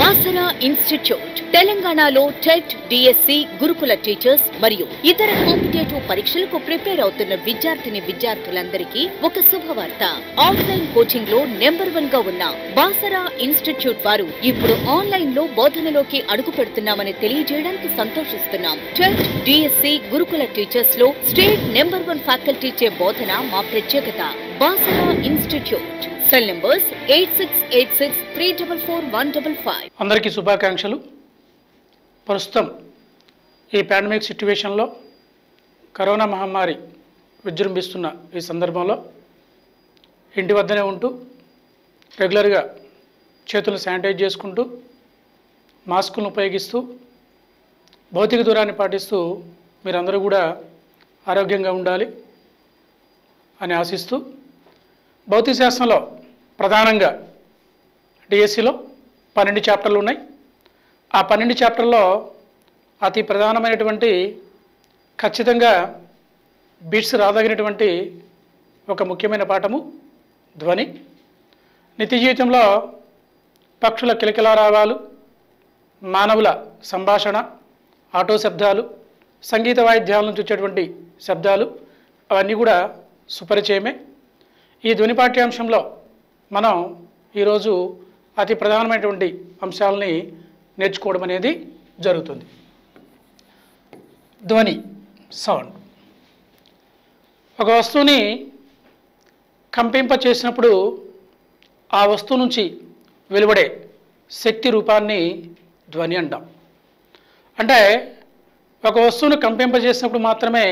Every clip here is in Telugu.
బాసరా ఇన్స్టిట్యూట్ తెలంగాణలో టెట్, డిఎస్సి, గురుకుల టీచర్స్ మరియు ఇతర కాంపిటేటివ్ పరీక్షలకు ప్రిపేర్ అవుతున్న విద్యార్థులందరికీ ఒక శుభవార్త. ఆఫ్లైన్ కోచింగ్ లో నెంబర్ 1 గా ఉన్న బాసరా ఇన్స్టిట్యూట్ వారు ఇప్పుడు ఆన్లైన్ లో బోధనలోకి అడుగు పెడుతున్నామని తెలియజేయడానికి సంతోషిస్తున్నాం. టెట్, డిఎస్సి, గురుకుల టీచర్స్ లో స్టేట్ నెంబర్ 1 ఫ్యాకల్టీచే బోధన మా ప్రత్యేకత. బాసరా ఇన్స్టిట్యూట్. Cell numbers 8686344155. అందరికీ శుభాకాంక్షలు. ప్రస్తుతం ఈ పాండమిక్ సిట్యుయేషన్లో కరోనా మహమ్మారి విజృంభిస్తున్న ఈ సందర్భంలో ఇంటి వద్దనే ఉంటూ రెగ్యులర్గా చేతులు శానిటైజ్ చేసుకుంటూ మాస్కులను ఉపయోగిస్తూ భౌతిక దూరాన్ని పాటిస్తూ మీరందరూ కూడా ఆరోగ్యంగా ఉండాలి అని ఆశిస్తూ భౌతిక శాస్త్రంలో ప్రధానంగా డిఎస్సిలో 12 చాప్టర్లు ఉన్నాయి. ఆ 12 చాప్టర్లో అతి ప్రధానమైనటువంటి ఖచ్చితంగా బిట్స్ రాదగినటువంటి ఒక ముఖ్యమైన పాఠము ధ్వని. నిత్య జీవితంలో పక్షుల కిలకిలారావాలు, మానవుల సంభాషణ, ఆటో శబ్దాలు, సంగీత వాయిద్యాల నుంచి వచ్చేటువంటి శబ్దాలు అవన్నీ కూడా సుపరిచయమే. ఈ ధ్వని పాఠ్యాంశంలో మనం ఈరోజు అతి ప్రధానమైనటువంటి అంశాలని నేర్చుకోవడం అనేది జరుగుతుంది. ధ్వని, సౌండ్. ఒక వస్తువుని కంపింప చేసినప్పుడు ఆ వస్తువు నుంచి వెలువడే శక్తి రూపాన్ని ధ్వని అంటాం. అంటే ఒక వస్తువును కంపింప చేసినప్పుడు మాత్రమే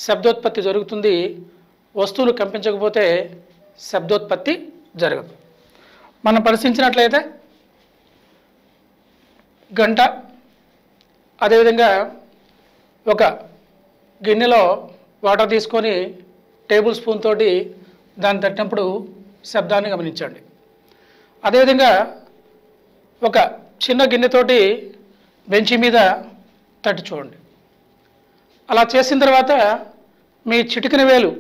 శబ్దోత్పత్తి జరుగుతుంది. వస్తువును కంపించకపోతే శబ్దోత్పత్తి జరగదు. మనం పరిశీలించినట్లయితే గంట, అదేవిధంగా ఒక గిన్నెలో వాటర్ తీసుకొని టేబుల్ స్పూన్ తోటి దాన్ని తట్టినప్పుడు శబ్దాన్ని గమనించండి. అదేవిధంగా ఒక చిన్న గిన్నెతోటి బెంచి మీద తట్టి చూడండి. అలా చేసిన తర్వాత మీ చిటికెన వేలు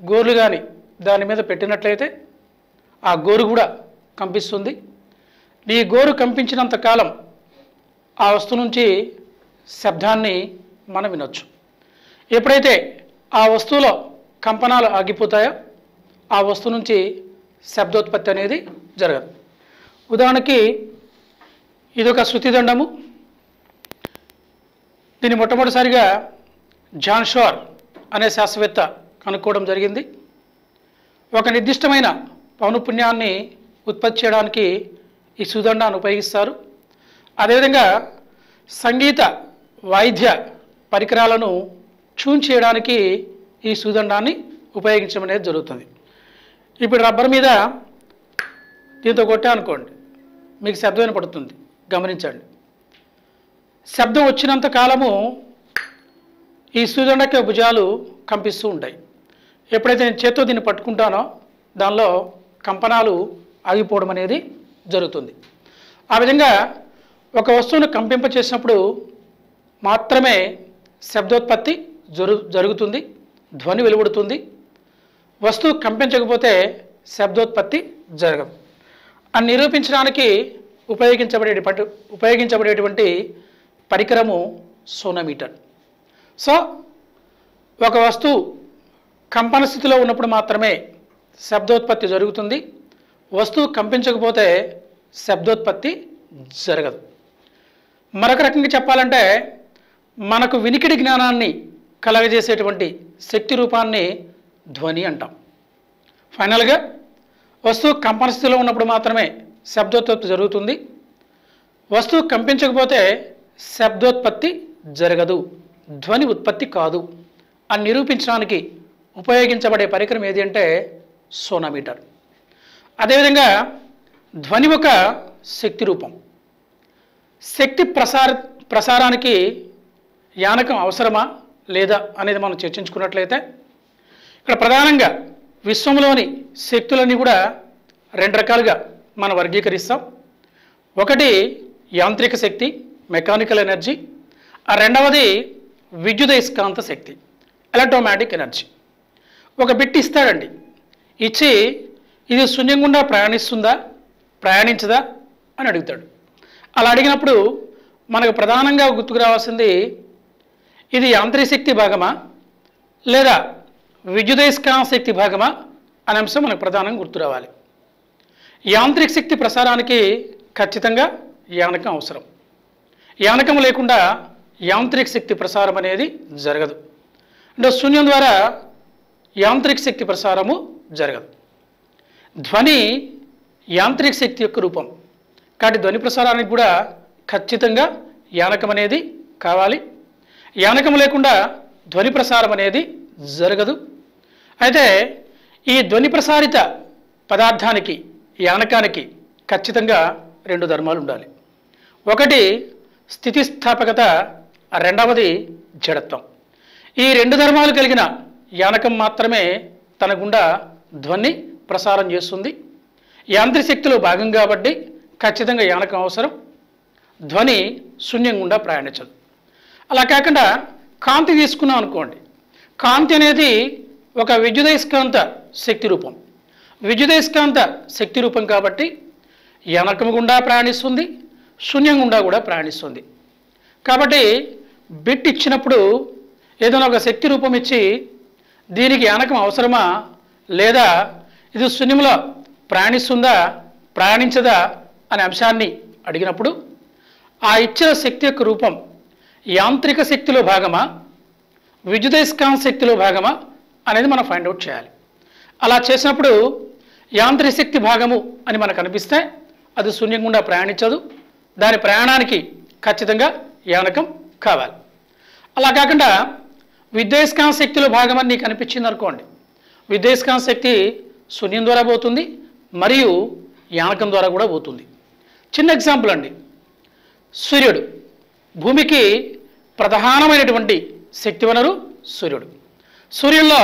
గోర్లు కానీ దాని మీద పెట్టినట్లయితే ఆ గోరు కూడా కంపిస్తుంది. నీ గోరు కంపించినంత కాలం ఆ వస్తువు నుంచి శబ్దాన్ని మనం వినొచ్చు. ఎప్పుడైతే ఆ వస్తువులో కంపనాలు ఆగిపోతాయో ఆ వస్తువు నుంచి శబ్దోత్పత్తి అనేది జరగదు. ఉదాహరణకి ఇదొక శృతిదండము. దీన్ని మొట్టమొదటిసారిగా జాన్ షోర్ అనే శాస్త్రవేత్త కనుక్కోవడం జరిగింది. ఒక నిర్దిష్టమైన పౌనఃపున్యాన్ని ఉత్పత్తి చేయడానికి ఈ సుదండాన్ని ఉపయోగిస్తారు. అదేవిధంగా సంగీత వాయిద్య పరికరాలను ట్యూన్ చేయడానికి ఈ సుదండాన్ని ఉపయోగించడం అనేది జరుగుతుంది. ఇప్పుడు రబ్బర్ మీద దీంతో కొట్టానుకోండి, మీకు శబ్దం వినపడుతుంది. గమనించండి. శబ్దం వచ్చినంత కాలము ఈ సుదండకి భుజాలు కంపిస్తూ ఉంటాయి. ఎప్పుడైతే నేను చేత్తో దీన్ని పట్టుకుంటానో దానిలో కంపనాలు ఆగిపోవడం అనేది జరుగుతుంది. ఆ విధంగా ఒక వస్తువును కంపింప చేసినప్పుడు మాత్రమే శబ్దోత్పత్తి జరుగుతుంది, ధ్వని వెలువడుతుంది. వస్తువు కంపించకపోతే శబ్దోత్పత్తి జరగదు. అని నిరూపించడానికి ఉపయోగించబడేటువంటి పరికరము సోనోమీటర్. సో ఒక వస్తువు కంపన స్థితిలో ఉన్నప్పుడు మాత్రమే శబ్దోత్పత్తి జరుగుతుంది. వస్తువు కంపించకపోతే శబ్దోత్పత్తి జరగదు. మరొక రకంగా చెప్పాలంటే మనకు వినికిడి జ్ఞానాన్ని కలగజేసేటువంటి శక్తి రూపాన్ని ధ్వని అంటాం. ఫైనల్గా వస్తువు కంపన స్థితిలో ఉన్నప్పుడు మాత్రమే శబ్దోత్పత్తి జరుగుతుంది. వస్తువు కంపించకపోతే శబ్దోత్పత్తి జరగదు, ధ్వని ఉత్పత్తి కాదు అని నిరూపించడానికి ఉపయోగించబడే పరికరం ఏది అంటే సోనోమీటర్. అదేవిధంగా ధ్వని ఒక శక్తి రూపం. శక్తి ప్రసారానికి యానకం అవసరమా లేదా అనేది మనం చర్చించుకున్నట్లయితే ఇక్కడ ప్రధానంగా విశ్వంలోని శక్తులన్నీ కూడా 2 రకాలుగా మనం వర్గీకరిస్తాం. ఒకటి యాంత్రిక శక్తి, మెకానికల్ ఎనర్జీ. రెండవది విద్యుదయస్కాంత శక్తి, ఎలక్ట్రోమాగ్నెటిక్ ఎనర్జీ. ఒక బిట్ ఇస్తాడండి, ఇచ్చి ఇది శూన్యం గుండా ప్రయాణిస్తుందా ప్రయాణించదా అని అడుగుతాడు. అలా అడిగినప్పుడు మనకు ప్రధానంగా గుర్తుకు రావాల్సింది ఇది యాంత్రిక శక్తి భాగమా లేదా విద్యుదయస్కాంత శక్తి భాగమా అనే అంశం మనకు ప్రధానంగా గుర్తు రావాలి. యాంత్రిక శక్తి ప్రసారానికి ఖచ్చితంగా యానకం అవసరం. యానకం లేకుండా యాంత్రిక శక్తి ప్రసారం అనేది జరగదు. అంటే శూన్యం ద్వారా యాంత్రిక శక్తి ప్రసారము జరగదు. ధ్వని యాంత్రిక శక్తి యొక్క రూపం కాబట్టి ధ్వని ప్రసారానికి కూడా ఖచ్చితంగా యానకం అనేది కావాలి. యానకం లేకుండా ధ్వని ప్రసారం అనేది జరగదు. అయితే ఈ ధ్వని ప్రసారిత పదార్థానికి యానకానికి ఖచ్చితంగా 2 ధర్మాలు ఉండాలి. ఒకటి స్థితిస్థాపకత, రెండవది జడత్వం. ఈ 2 ధర్మాలు కలిగిన యానకం మాత్రమే తన గుండా ధ్వని ప్రసారం చేస్తుంది. యాంత్రిక శక్తిలో భాగం కాబట్టి ఖచ్చితంగా యానకం అవసరం. ధ్వని శూన్యం గుండా ప్రయాణించదు. అలా కాకుండా కాంతి తీసుకున్నాం అనుకోండి. కాంతి అనేది ఒక విద్యుదయస్కాంత శక్తి రూపం. విద్యుదయస్కాంత శక్తి రూపం కాబట్టి యానకం గుండా ప్రయాణిస్తుంది, శూన్యం గుండా కూడా ప్రయాణిస్తుంది. కాబట్టి బిట్ ఇచ్చినప్పుడు ఏదైనా ఒక శక్తి రూపం ఇచ్చి దీనికి యానకం అవసరమా లేదా ఇది శూన్యంలో ప్రయాణిస్తుందా ప్రయాణించదా అనే అంశాన్ని అడిగినప్పుడు ఆ ఇచ్చిన శక్తి యొక్క రూపం యాంత్రిక శక్తిలో భాగమా విద్యుదయస్కాంత శక్తిలో భాగమా అనేది మనం ఫైండ్ అవుట్ చేయాలి. అలా చేసినప్పుడు యాంత్రిక శక్తి భాగము అని మనకు అనిపిస్తే అది శూన్యం గుండా ప్రయాణించదు. దాని ప్రయాణానికి ఖచ్చితంగా యానకం కావాలి. అలా కాకుండా విద్యుదయస్కాంత శక్తిలో భాగమని నీకు అనిపించింది అనుకోండి. విద్యుదయస్కాంత శక్తి శూన్యం ద్వారా పోతుంది మరియు యానకం ద్వారా కూడా పోతుంది. చిన్న ఎగ్జాంపుల్ అండి. సూర్యుడు భూమికి ప్రధానమైనటువంటి శక్తి వనరు సూర్యుడు. సూర్యుల్లో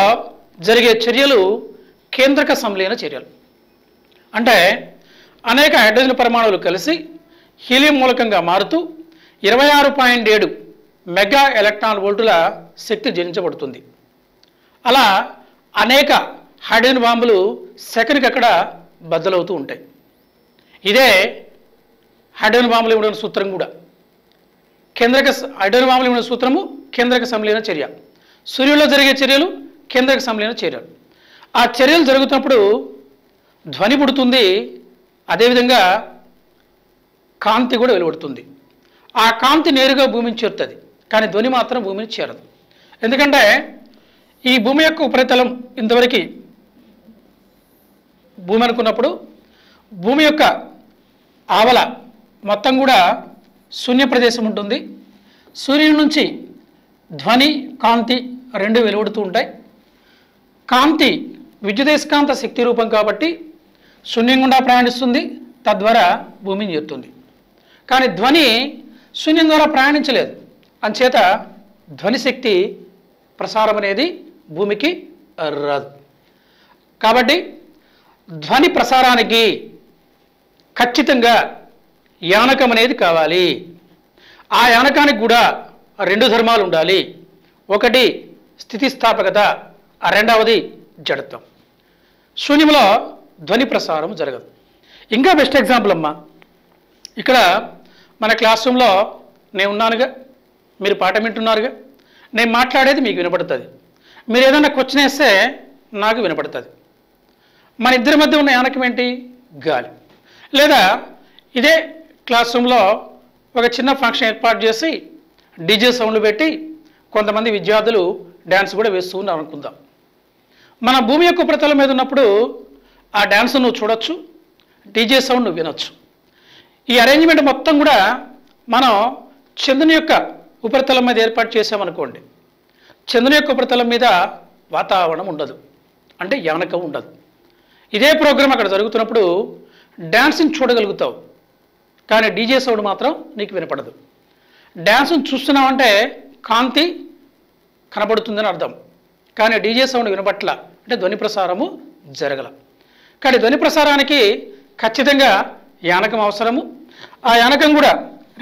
జరిగే చర్యలు కేంద్రక సంలీన చర్యలు. అంటే అనేక హైడ్రోజన్ పరమాణువులు కలిసి హీలియం మూలకంగా మారుతూ 26.7 మెగా ఎలక్ట్రాన్ వోల్టుల శక్తి జనించబడుతుంది. అలా అనేక హైడ్రోజన్ బాంబులు సెకండ్కి అక్కడ బద్దలవుతూ ఉంటాయి. ఇదే హైడ్రోజన్ బాంబులు ఇవ్వడం సూత్రం కూడా హైడ్రోజన్ బాంబులు ఇవ్వడం సూత్రము కేంద్రక సంలీన చర్య. సూర్యుల్లో జరిగే చర్యలు కేంద్రక సంలీన చర్యలు. ఆ చర్యలు జరుగుతున్నప్పుడు ధ్వని పుడుతుంది, అదేవిధంగా కాంతి కూడా వెలువడుతుంది. ఆ కాంతి నేరుగా భూమిని చేరుతుంది, కానీ ధ్వని మాత్రం భూమిని చేరదు. ఎందుకంటే ఈ భూమి యొక్క ఉపరితలం ఇంతవరకు భూమి అనుకున్నప్పుడు భూమి యొక్క ఆవల మొత్తం కూడా శూన్య ప్రదేశం ఉంటుంది. సూర్యుడి నుంచి ధ్వని కాంతి 2 వెలువడుతూ ఉంటాయి. కాంతి విద్యుదయస్కాంత శక్తి రూపం కాబట్టి శూన్యం గుండా ప్రయాణిస్తుంది, తద్వారా భూమిని చేరుతుంది. కానీ ధ్వని శూన్యం ద్వారా ప్రయాణించలేదు. అంచేత ధ్వని శక్తి ప్రసారం అనేది భూమికి రాదు. కాబట్టి ధ్వని ప్రసారానికి ఖచ్చితంగా యానకం అనేది కావాలి. ఆ యానకానికి కూడా 2 ధర్మాలు ఉండాలి. ఒకటి స్థితిస్థాపకత, రెండవది జడత్వం. శూన్యంలో ధ్వని ప్రసారం జరగదు. ఇంకా బెస్ట్ ఎగ్జాంపుల్ అమ్మా, ఇక్కడ మన క్లాస్ రూమ్లో నేను ఉన్నానుగా, మీరు పాఠం వింటున్నారుగా, నేను మాట్లాడేది మీకు వినపడుతుంది. మీరు ఏదైనా క్వశ్చన్ వేస్తే నాకు వినపడుతుంది. మన ఇద్దరి మధ్య ఉన్న యానకం ఏంటి? గాలి. లేదా ఇదే క్లాస్ రూమ్లో ఒక చిన్న ఫంక్షన్ ఏర్పాటు చేసి డీజే సౌండ్లు పెట్టి కొంతమంది విద్యార్థులు డ్యాన్స్ కూడా వేస్తూ ఉన్నారు అనుకుందాం. మన భూమి యొక్క ఉపరితలం మీద ఉన్నప్పుడు ఆ డ్యాన్స్ నువ్వు చూడొచ్చు, డీజే సౌండ్ నువ్వు వినొచ్చు. ఈ అరేంజ్మెంట్ మొత్తం కూడా మనం చంద్రుని యొక్క ఉపరితలం మీద ఏర్పాటు చేసామనుకోండి. చంద్రుని యొక్క ఉపరితలం మీద వాతావరణం ఉండదు, అంటే యానకం ఉండదు. ఇదే ప్రోగ్రాం అక్కడ జరుగుతున్నప్పుడు డ్యాన్స్ని చూడగలుగుతావు, కానీ డీజే సౌండ్ మాత్రం నీకు వినపడదు. డ్యాన్స్ని చూస్తున్నావంటే కాంతి కనబడుతుందని అర్థం, కానీ డీజే సౌండ్ వినపట్ల, అంటే ధ్వని ప్రసారము జరగల. కానీ ధ్వని ప్రసారానికి ఖచ్చితంగా యానకం అవసరము. ఆ యానకం కూడా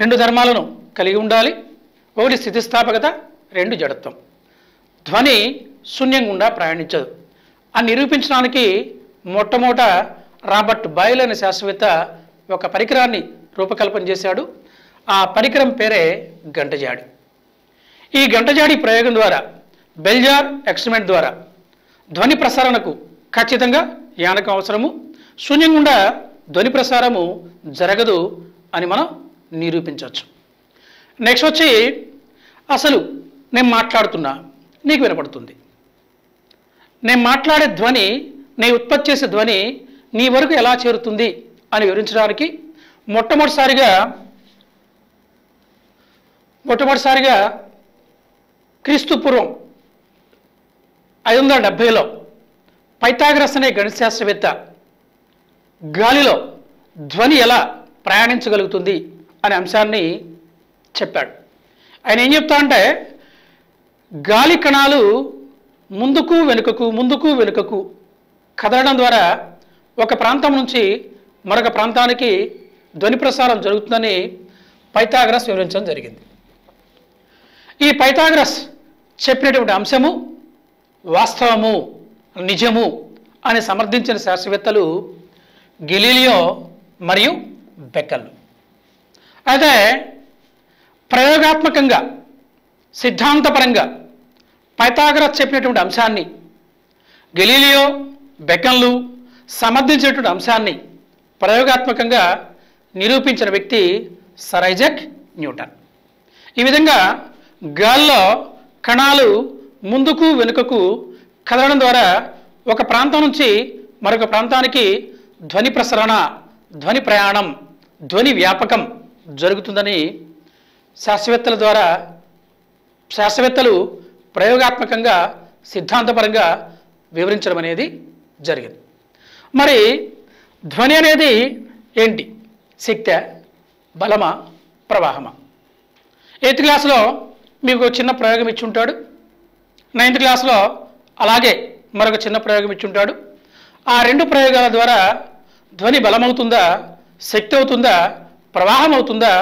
2 ధర్మాలను కలిగి ఉండాలి. ఒకటి స్థితిస్థాపకత, 2 జడత్వం. ధ్వని శూన్యం గుండా ప్రయాణించదు అని నిరూపించడానికి మొట్టమొదట రాబర్ట్ బాయిల్ అనే శాస్త్రవేత్త ఒక పరికరాన్ని రూపకల్పన చేశాడు. ఆ పరికరం పేరే గంటజాడి. ఈ గంటజాడి ప్రయోగం ద్వారా బెల్జార్ ఎక్స్పెరిమెంట్ ద్వారా ధ్వని ప్రసారణకు ఖచ్చితంగా యానకం అవసరము, శూన్యం గుండా ధ్వని ప్రసారము జరగదు అని మనం నిరూపించవచ్చు. నెక్స్ట్ వచ్చి అసలు నేను మాట్లాడుతున్నా నీకు వినపడుతుంది. నేను మాట్లాడే ధ్వని, నేను ఉత్పత్తి చేసే ధ్వని నీ వరకు ఎలా చేరుతుంది అని వివరించడానికి మొట్టమొదటిసారిగా క్రీస్తు పూర్వం 570లో పైథాగరస్ అనే గణిత శాస్త్రవేత్త గాలిలో ధ్వని ఎలా ప్రయాణించగలుగుతుంది అనే అంశాన్ని చెప్పాడు. ఆయన ఏం చెప్తా అంటే, గాలి కణాలు ముందుకు వెనుకకు కదలడం ద్వారా ఒక ప్రాంతం నుంచి మరొక ప్రాంతానికి ధ్వని ప్రసారం జరుగుతుందని పైథాగరస్ వివరించడం జరిగింది. ఈ పైథాగరస్ చెప్పినటువంటి అంశము వాస్తవము, నిజము అని సమర్థించిన శాస్త్రవేత్తలు గెలీలియో మరియు బెకెల్. అయితే ప్రయోగాత్మకంగా సిద్ధాంతపరంగా పైథాగరస్ చెప్పినటువంటి అంశాన్ని గెలీలియో బెకెల్ సమర్థించినటువంటి అంశాన్ని ప్రయోగాత్మకంగా నిరూపించిన వ్యక్తి సర్ ఐజాక్ న్యూటన్. ఈ విధంగా గాల్లో కణాలు ముందుకు వెనుకకు కదలడం ద్వారా ఒక ప్రాంతం నుంచి మరొక ప్రాంతానికి ధ్వని ప్రసరణ, ధ్వని ప్రయాణం, ధ్వని వ్యాపకం జరుగుతుందని శాస్త్రవేత్తలు ప్రయోగాత్మకంగా సిద్ధాంతపరంగా వివరించడం అనేది జరిగింది. మరి ధ్వని అనేది ఏంటి? శక్తి, బలమా, ప్రవాహమా? 8th క్లాస్లో మీకు చిన్న ప్రయోగం ఇచ్చి ఉంటాడు. 9th క్లాస్లో అలాగే మరొక చిన్న ప్రయోగం ఇచ్చి ఉంటాడు. ఆ 2 ప్రయోగాల ద్వారా ధ్వని బలమవుతుందా, శక్తి అవుతుందా, ప్రవాహం అవుతుందా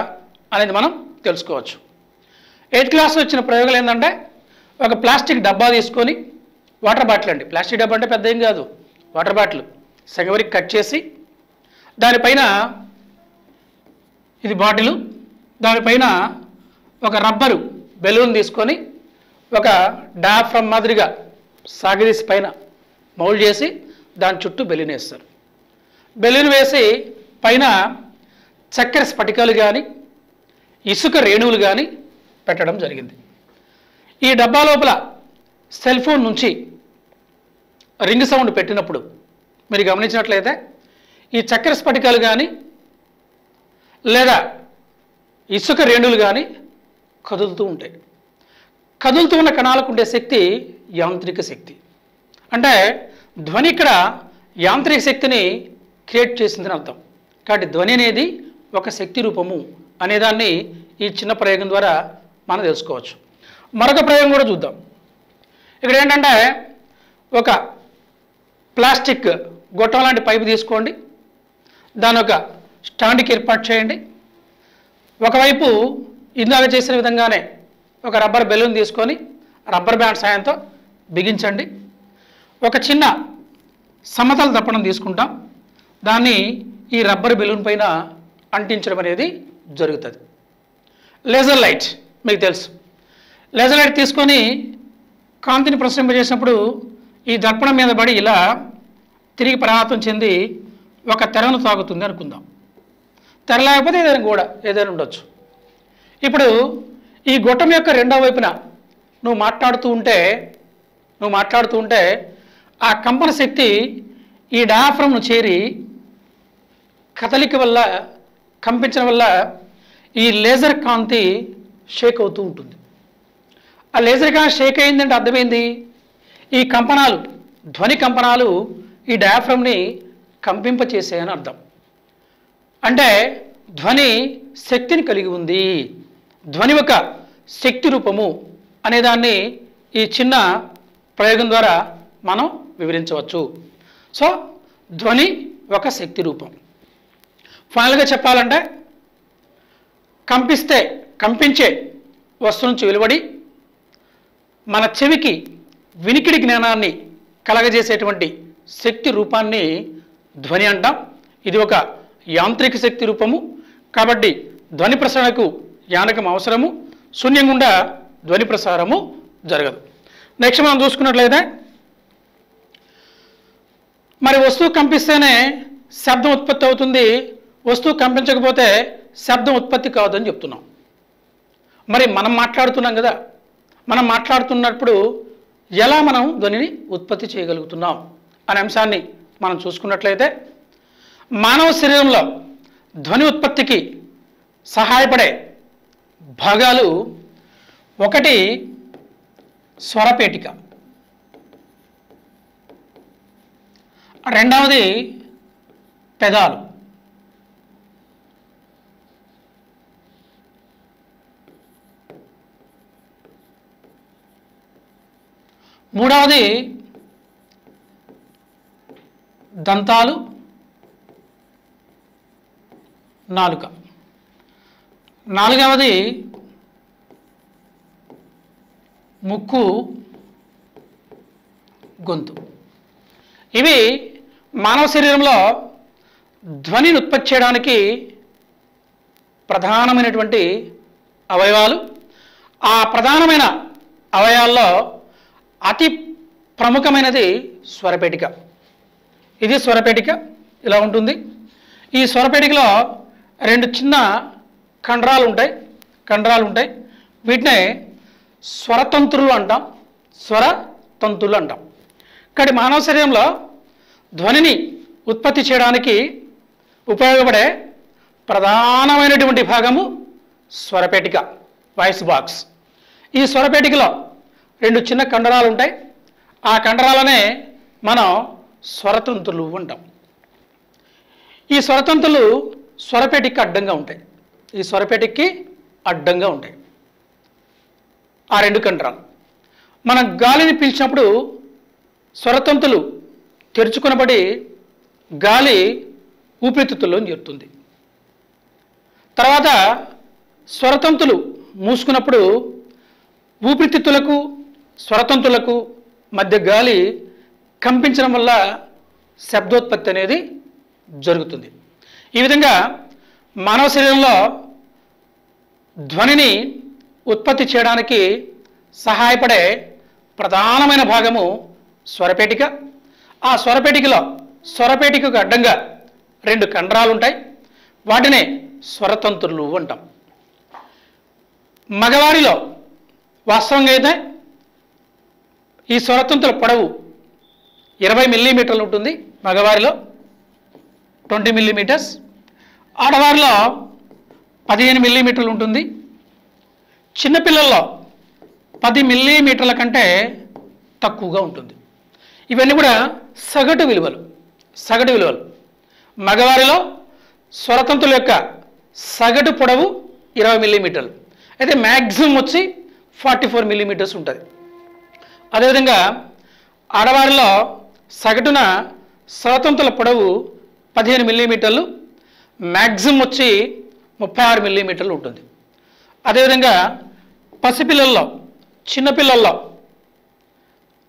అనేది మనం తెలుసుకోవచ్చు. 8th క్లాస్లో ఇచ్చిన ప్రయోగాలు ఏంటంటే, ఒక ప్లాస్టిక్ డబ్బా తీసుకొని, వాటర్ బాటిల్ అండి, ప్లాస్టిక్ డబ్బా అంటే పెద్ద ఏం కాదు, వాటర్ బాటిల్ సగం వరకు కట్ చేసి దానిపైన ఇది బాటిల్, దానిపైన ఒక రబ్బరు బెలూన్ తీసుకొని ఒక డయాఫ్రమ్ మాదిరిగా సాగదీసి పైన మౌల్డ్ చేసి దాని చుట్టూ బెలూన్ వేస్తారు. బెలూన్ వేసి పైన చక్కెర స్ఫటికాలు కానీ ఇసుక రేణువులు కానీ పెట్టడం జరిగింది. ఈ డబ్బా లోపల సెల్ ఫోన్ నుంచి రింగ్ సౌండ్ పెట్టినప్పుడు మీరు గమనించినట్లయితే ఈ చక్కెర స్ఫటికాలు కానీ లేదా ఇసుక రేణువులు కానీ కదులుతూ ఉంటాయి. కదులుతూ ఉన్న కణాలకు ఉండే శక్తి యాంత్రిక శక్తి. అంటే ధ్వని ఇక్కడ యాంత్రిక శక్తిని క్రియేట్ చేసిందని అర్థం. కాబట్టి ధ్వని అనేది ఒక శక్తి రూపము అనేదాన్ని ఈ చిన్న ప్రయోగం ద్వారా మనం తెలుసుకోవచ్చు. మరొక ప్రయోగం కూడా చూద్దాం. ఇక్కడ ఏంటంటే, ఒక ప్లాస్టిక్ గొట్టం లాంటి పైపు తీసుకోండి, దాని ఒక స్టాండ్కి ఏర్పాటు చేయండి. ఒకవైపు ఇందాక చేసిన విధంగానే ఒక రబ్బర్ బెలూన్ తీసుకొని రబ్బర్ బ్యాండ్ సాయంతో బిగించండి. ఒక చిన్న సమతల దప్పడం తీసుకుంటాం, దాన్ని ఈ రబ్బర్ బెలూన్ పైన అంటించడం అనేది జరుగుతుంది. లేజర్ లైట్ మీకు తెలుసు. లేజర్ లైట్ తీసుకొని కాంతిని ప్రసరింపజేసినప్పుడు ఈ దర్పణం మీద పడి ఇలా తిరిగి ప్రవాహం చెంది ఒక తెరను తాగుతుంది అనుకుందాం. తెర లేకపోతే ఏదైనా ఉండొచ్చు. ఇప్పుడు ఈ గొట్టం యొక్క రెండవ వైపున నువ్వు మాట్లాడుతూ ఉంటే ఆ కంపన శక్తి ఈ డయాఫ్రమ్ను చేరి కదలిక వల్ల, కంపించడం వల్ల ఈ లేజర్ కాంతి షేక్ అవుతూ ఉంటుంది. ఆ లేజర్ కాంతి షేక్ అయిందంటే అర్థమైంది, ఈ కంపనాలు, ధ్వని కంపనాలు ఈ డయాఫ్రమ్ని కంపింపచేసాయని అర్థం. అంటే ధ్వని శక్తిని కలిగి ఉంది, ధ్వని ఒక శక్తి రూపము అనేదాన్ని ఈ చిన్న ప్రయోగం ద్వారా మనం వివరించవచ్చు. సో ధ్వని ఒక శక్తి రూపం. ఫైనల్గా చెప్పాలంటే, కంపించే వస్తువు నుంచి వెలువడి మన చెవికి వినికిడి జ్ఞానాన్ని కలగజేసేటువంటి శక్తి రూపాన్ని ధ్వని అంటాం. ఇది ఒక యాంత్రిక శక్తి రూపము, కాబట్టి ధ్వని ప్రసరణకు యానకం అవసరము, శూన్యం గుండా ధ్వని ప్రసారము జరగదు. నెక్స్ట్ మనం చూసుకున్నట్లయితే మరి వస్తువు కంపిస్తేనే శబ్దం ఉత్పత్తి అవుతుంది, వస్తువు కంపించకపోతే శబ్దం ఉత్పత్తి కాదని చెప్తున్నాం. మరి మనం మాట్లాడుతున్నాం కదా, మనం మాట్లాడుతున్నప్పుడు ఎలా మనం ధ్వనిని ఉత్పత్తి చేయగలుగుతున్నాం అనే అంశాన్ని మనం చూసుకున్నట్లయితే మానవ శరీరంలో ధ్వని ఉత్పత్తికి సహాయపడే భాగాలు ఒకటి స్వరపేటిక, రెండవది పెదాలు, మూడవది దంతాలు, నాలుక, నాలుగవది ముక్కు, గొంతు. ఇవి మానవ శరీరంలో ధ్వనిని ఉత్పత్తి చేయడానికి ప్రధానమైనటువంటి అవయవాలు. ఆ ప్రధానమైన అవయవాల్లో అతి ప్రముఖమైనది స్వరపేటిక. ఇది స్వరపేటిక, ఇలా ఉంటుంది. ఈ స్వరపేటికలో రెండు చిన్న కండరాలు ఉంటాయి. వీటినే స్వరతంతులు అంటాం, స్వరతంతులు అంటాం. కాబట్టి మానవ శరీరంలో ధ్వనిని ఉత్పత్తి చేయడానికి ఉపయోగపడే ప్రధానమైనటువంటి భాగము స్వరపేటిక, వాయిస్ బాక్స్. ఈ స్వరపేటికలో రెండు చిన్న కండరాలు ఉంటాయి. ఆ కండరాలనే మనం స్వరతంతులు అంటాం. ఈ స్వరతంతులు స్వరపేటికి అడ్డంగా ఉంటాయి. ఈ స్వరపేటికి అడ్డంగా ఉంటాయి ఆ రెండు కండరాలు. మనం గాలిని పీల్చినప్పుడు స్వరతంతులు తెరుచుకొనబడి గాలి ఊపిరితిత్తుల్లో చేరుతుంది. తర్వాత స్వరతంతులు మూసుకున్నప్పుడు ఊపిరితిత్తులకు స్వరతంతులకు మధ్య గాలి కంపించడం వల్ల శబ్దోత్పత్తి అనేది జరుగుతుంది. ఈ విధంగా మానవ శరీరంలో ధ్వనిని ఉత్పత్తి చేయడానికి సహాయపడే ప్రధానమైన భాగము స్వరపేటిక. ఆ స్వరపేటికకు అడ్డంగా రెండు కండరాలు ఉంటాయి. వాటినే స్వరతంతులు అంటాం. మగవారిలో వాస్తవంగా అయితే ఈ స్వరతంతుల పొడవు 20 మిల్లీమీటర్లు ఉంటుంది. మగవారిలో 20 మిల్లీమీటర్స్, ఆడవారిలో 15 మిల్లీమీటర్లు ఉంటుంది. చిన్నపిల్లల్లో 10 మిల్లీమీటర్ల కంటే తక్కువగా ఉంటుంది. ఇవన్నీ కూడా సగటు విలువలు. మగవారిలో స్వరతంతుల యొక్క సగటు పొడవు 20 మిల్లీమీటర్లు, అయితే మ్యాక్సిమం వచ్చి 44 మిల్లీమీటర్స్ ఉంటుంది. అదేవిధంగా ఆడవారిలో సగటున స్వరతంతుల పొడవు 15 మిల్లీమీటర్లు, మ్యాక్సిమం వచ్చి 36 మిల్లీమీటర్లు ఉంటుంది. అదేవిధంగా పసిపిల్లల్లో, చిన్నపిల్లల్లో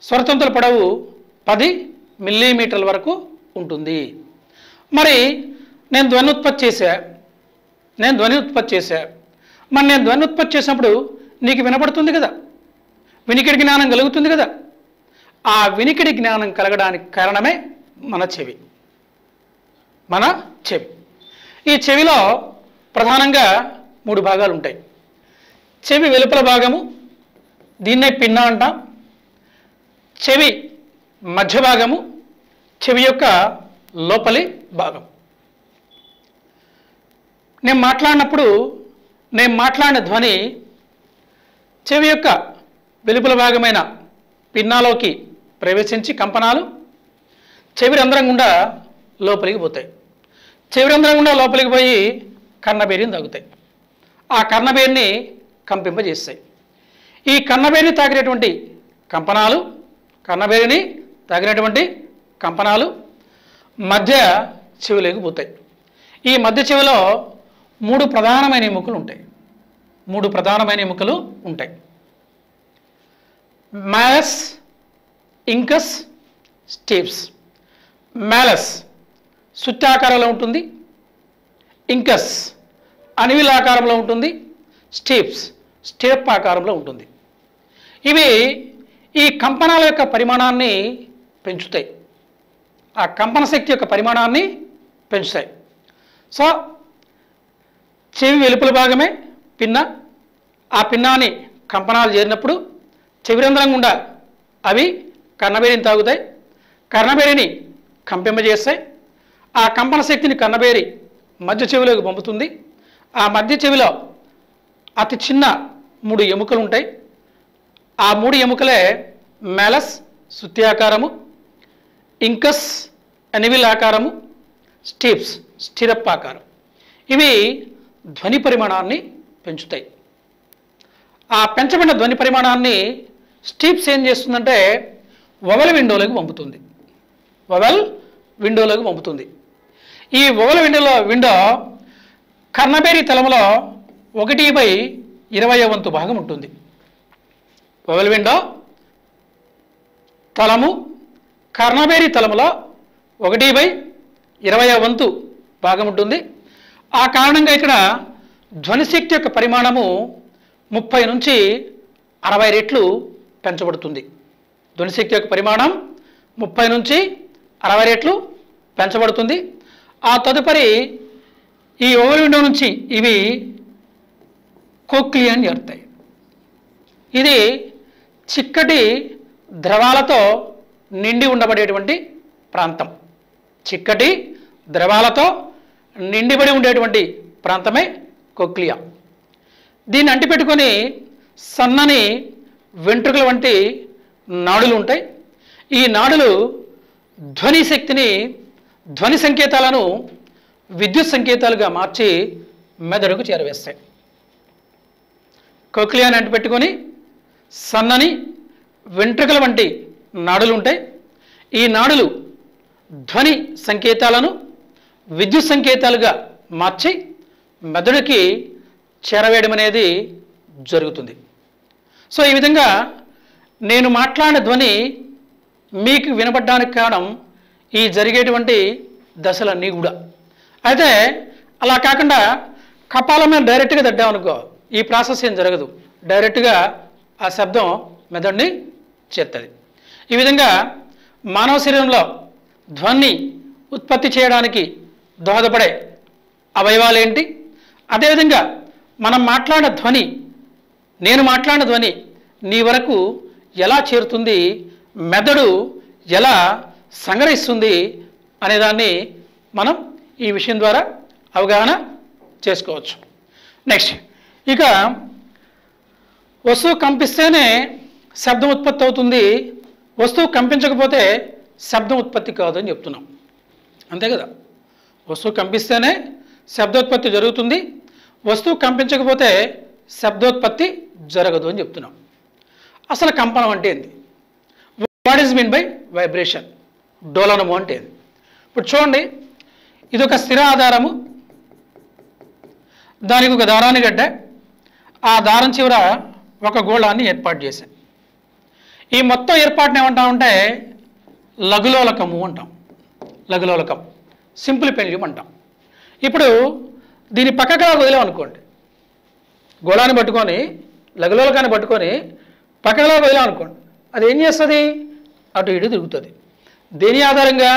స్వరతంతుల పొడవు 10 మిల్లీమీటర్ల వరకు ఉంటుంది. మరి నేను ధ్వని ఉత్పత్తి చేశా. మరి నేను ధ్వని ఉత్పత్తి చేసినప్పుడు నీకు వినపడుతుంది కదా, వినికిడి జ్ఞానం కలుగుతుంది కదా. ఆ వినికిడి జ్ఞానం కలగడానికి కారణమే మన చెవి. ఈ చెవిలో ప్రధానంగా 3 భాగాలు ఉంటాయి. చెవి వెలుపల భాగము, దీన్నే పిన్న అంటాం. చెవి మధ్య భాగము, చెవి యొక్క లోపలి భాగం. నేను మాట్లాడిన ధ్వని చెవి యొక్క వెలుపల భాగమైన పిన్నాలోకి ప్రవేశించి కంపనాలు చెవి రంధ్రం గుండా లోపలికి పోతాయి. చెవి రంధ్రం గుండా లోపలికి పోయి కర్ణబేరిని తాగుతాయి. ఆ కర్ణబేరిని కంపింపజేస్తాయి. ఈ కర్ణబేరిని తాకినటువంటి కంపనాలు మధ్య చెవిలోకి పోతాయి. ఈ మధ్య చెవిలో 3 ప్రధానమైన ఎముకలు ఉంటాయి. Malus, incus, స్టేప్స్. మ్యాలస్ సుత్యాకారంలో ఉంటుంది. ఇంకస్ అనివిల్ ఆకారంలో ఉంటుంది, స్టిరప్ ఆకారంలో ఉంటుంది. ఇవి ఈ కంపనాల యొక్క పరిమాణాన్ని పెంచుతాయి, ఆ కంపన శక్తి యొక్క పరిమాణాన్ని పెంచుతాయి. సో చెవి వెలుపల భాగమే పిన్న. ఆ పిన్నాని కంపనాలు చేరినప్పుడు చెవిరంధ్రం గుండా అవి కర్ణబేరిని తాగుతాయి, కర్ణబేరిని కంపింపజేస్తాయి. ఆ కంపన శక్తిని కర్ణబేరి మధ్య చెవిలోకి పంపుతుంది. ఆ మధ్య చెవిలో అతి చిన్న 3 ఎముకలు ఉంటాయి. ఆ 3 ఎముకలే మెలస్ సుత్యాకారము, ఇంకస్ అనివిల్ ఆకారము, స్టిరప్ ఆకారం. ఇవి ధ్వని పరిమాణాన్ని పెంచుతాయి. ఆ పెంచబడిన ధ్వని పరిమాణాన్ని స్టీప్స్ ఏం చేస్తుందంటే వవల్ విండోలోకి పంపుతుంది. ఈ వవల్ విండో కర్ణబేరి తలములో 1/20వ వంతు భాగం ఉంటుంది. వవల్ విండో తలము కర్ణబేరి తలములో 1/20వ వంతు భాగం ఉంటుంది. ఆ కారణంగా ఇక్కడ ధ్వనిశక్తి యొక్క పరిమాణము 30 నుంచి 60 రెట్లు పెంచబడుతుంది. ధ్వనిశక్తి యొక్క పరిమాణం 30 నుంచి 60 రెట్లు పెంచబడుతుంది. ఆ తదుపరి ఈ ఓవల్ విండో నుంచి ఇవి కోక్లియా అని చేరుతాయి. ఇది చిక్కటి ద్రవాలతో నిండి ఉండబడేటువంటి ప్రాంతం. చిక్కటి ద్రవాలతో నిండిబడి ఉండేటువంటి ప్రాంతమే కోక్లియా. దీన్ని అంటిపెట్టుకొని సన్నని వెంట్రుకల వంటి నాడులు ఉంటాయి. ఈ నాడులు ధ్వని శక్తిని, ధ్వని సంకేతాలను విద్యుత్ సంకేతాలుగా మార్చి మెదడుకు చేరవేస్తాయి. కోక్లియాని అంటిపెట్టుకొని సన్నని వెంట్రుకల వంటి నాడులు ఉంటాయి. ఈ నాడులు ధ్వని సంకేతాలను విద్యుత్ సంకేతాలుగా మార్చి మెదడుకి చేరవేయడం అనేది జరుగుతుంది. సో ఈ విధంగా నేను మాట్లాడిన ధ్వని మీకు వినపడడానికి కారణం ఈ జరిగేటువంటి దశలన్నీ కూడా. అయితే అలా కాకుండా కపాలం మీద డైరెక్ట్గా తడ్డామనుకో ఈ ప్రాసెస్ ఏం జరగదు. డైరెక్ట్గా ఆ శబ్దం మెదడుని చేస్తుంది. ఈ విధంగా మానవ శరీరంలో ధ్వని ఉత్పత్తి చేయడానికి దోహదపడే అవయవాలు ఏంటి, అదేవిధంగా మనం మాట్లాడిన ధ్వని, నేను మాట్లాడిన ధ్వని నీ వరకు ఎలా చేరుతుంది, మెదడు ఎలా సంగ్రహిస్తుంది అనేదాన్ని మనం ఈ విషయం ద్వారా అవగాహన చేసుకోవచ్చు. నెక్స్ట్, ఇక వస్తువు కంపిస్తేనే శబ్దం ఉత్పత్తి అవుతుంది, వస్తువు కంపించకపోతే శబ్దం ఉత్పత్తి కాదు అని చెప్తున్నాం. అంతే కదా, వస్తువు కంపిస్తేనే శబ్దోత్పత్తి జరుగుతుంది, వస్తువు కంపించకపోతే శబ్దోత్పత్తి జరగదు అని చెప్తున్నాం. అసలు కంపనం అంటే ఏంది? What is mean by vibration? డోలనము అంటే ఏంది? ఇప్పుడు చూడండి, ఇది ఒక స్థిర ఆధారము, దానికి ఒక దారాన్ని గడ్డ, ఆ దారం చివర ఒక గోళాన్ని ఏర్పాటు చేశాం. ఈ మొత్తం ఏర్పాటుని ఏమంటామంటే లఘులోలకము అంటాం. లఘులోలకం, సింపుల్ పెండ్యూమ్ అంటాం. ఇప్పుడు దీన్ని పక్కగా వదిలాం అనుకోండి, గోళాన్ని పట్టుకొని లఘులోలకాన్ని పట్టుకొని పక్కగా వదిలాం అనుకోండి, అది ఏం చేస్తుంది? అటు ఇటు తిరుగుతుంది. దేని ఆధారంగా?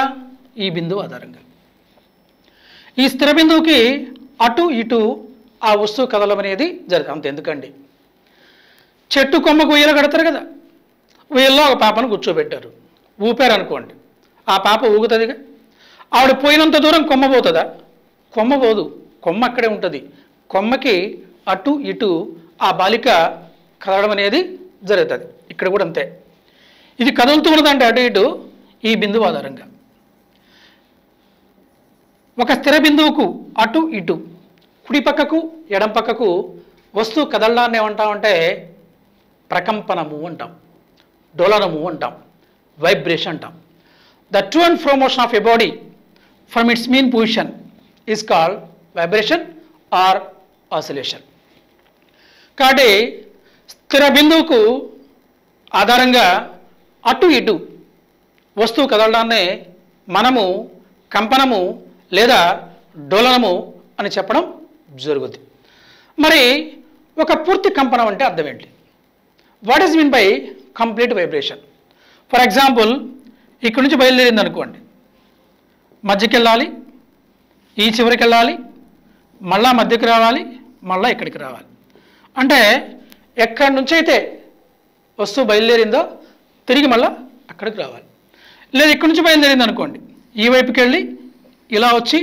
ఈ బిందువు ఆధారంగా. ఈ స్థిర బిందువుకి అటు ఇటు ఆ వస్తువు కదలం అనేది జరుగుతుంది. అంత ఎందుకండి, చెట్టు కొమ్మకు ఉయ్యలు కడతారు కదా, ఉయ్యల్లో ఒక పాపను కూర్చోబెట్టారు, ఊపారు అనుకోండి, ఆ పాప ఊగుతుందిగా. ఆవిడ పోయినంత దూరం కొమ్మ పోతుందా? కొమ్మ పోదు, కొమ్మ అక్కడే ఉంటుంది. కొమ్మకి అటు ఇటు ఆ బాలిక కదలడం అనేది జరుగుతుంది. ఇక్కడ కూడా అంతే, ఇది కదులుతూ ఉన్నదంటే అటు ఇటు ఈ బిందువు ఆధారంగా. ఒక స్థిర బిందువుకు అటు ఇటు కుడి పక్కకు ఎడం పక్కకు వస్తువు కదలడాన్ని ఏమంటామంటే ప్రకంపనము అంటాం, డోలనము అంటాం, వైబ్రేషన్ అంటాం. The to and fro motion of a body from it's mean position is called vibration or oscillation. కాబట్టి స్థిర బిందువుకు ఆధారంగా అటు ఇటు వస్తువు కదలడాన్నే మనము కంపనము లేదా డోలనము అని చెప్పడం జరుగుతుంది. మరి ఒక పూర్తి కంపనం అంటే అర్థం ఏంటి? What is mean by complete vibration? For example, ఇక్కడి నుంచి బయలుదేరింది అనుకోండి, మధ్యకి వెళ్ళాలి, ఈ చివరికి వెళ్ళాలి, మళ్ళా మధ్యకి రావాలి, మళ్ళా ఇక్కడికి రావాలి. అంటే ఎక్కడి నుంచి అయితే వస్తువు బయలుదేరిందో తిరిగి మళ్ళా అక్కడికి రావాలి. లేదా ఇక్కడి నుంచి బయలుదేరింది అనుకోండి, ఈ వైపుకి వెళ్ళి ఇలా వచ్చి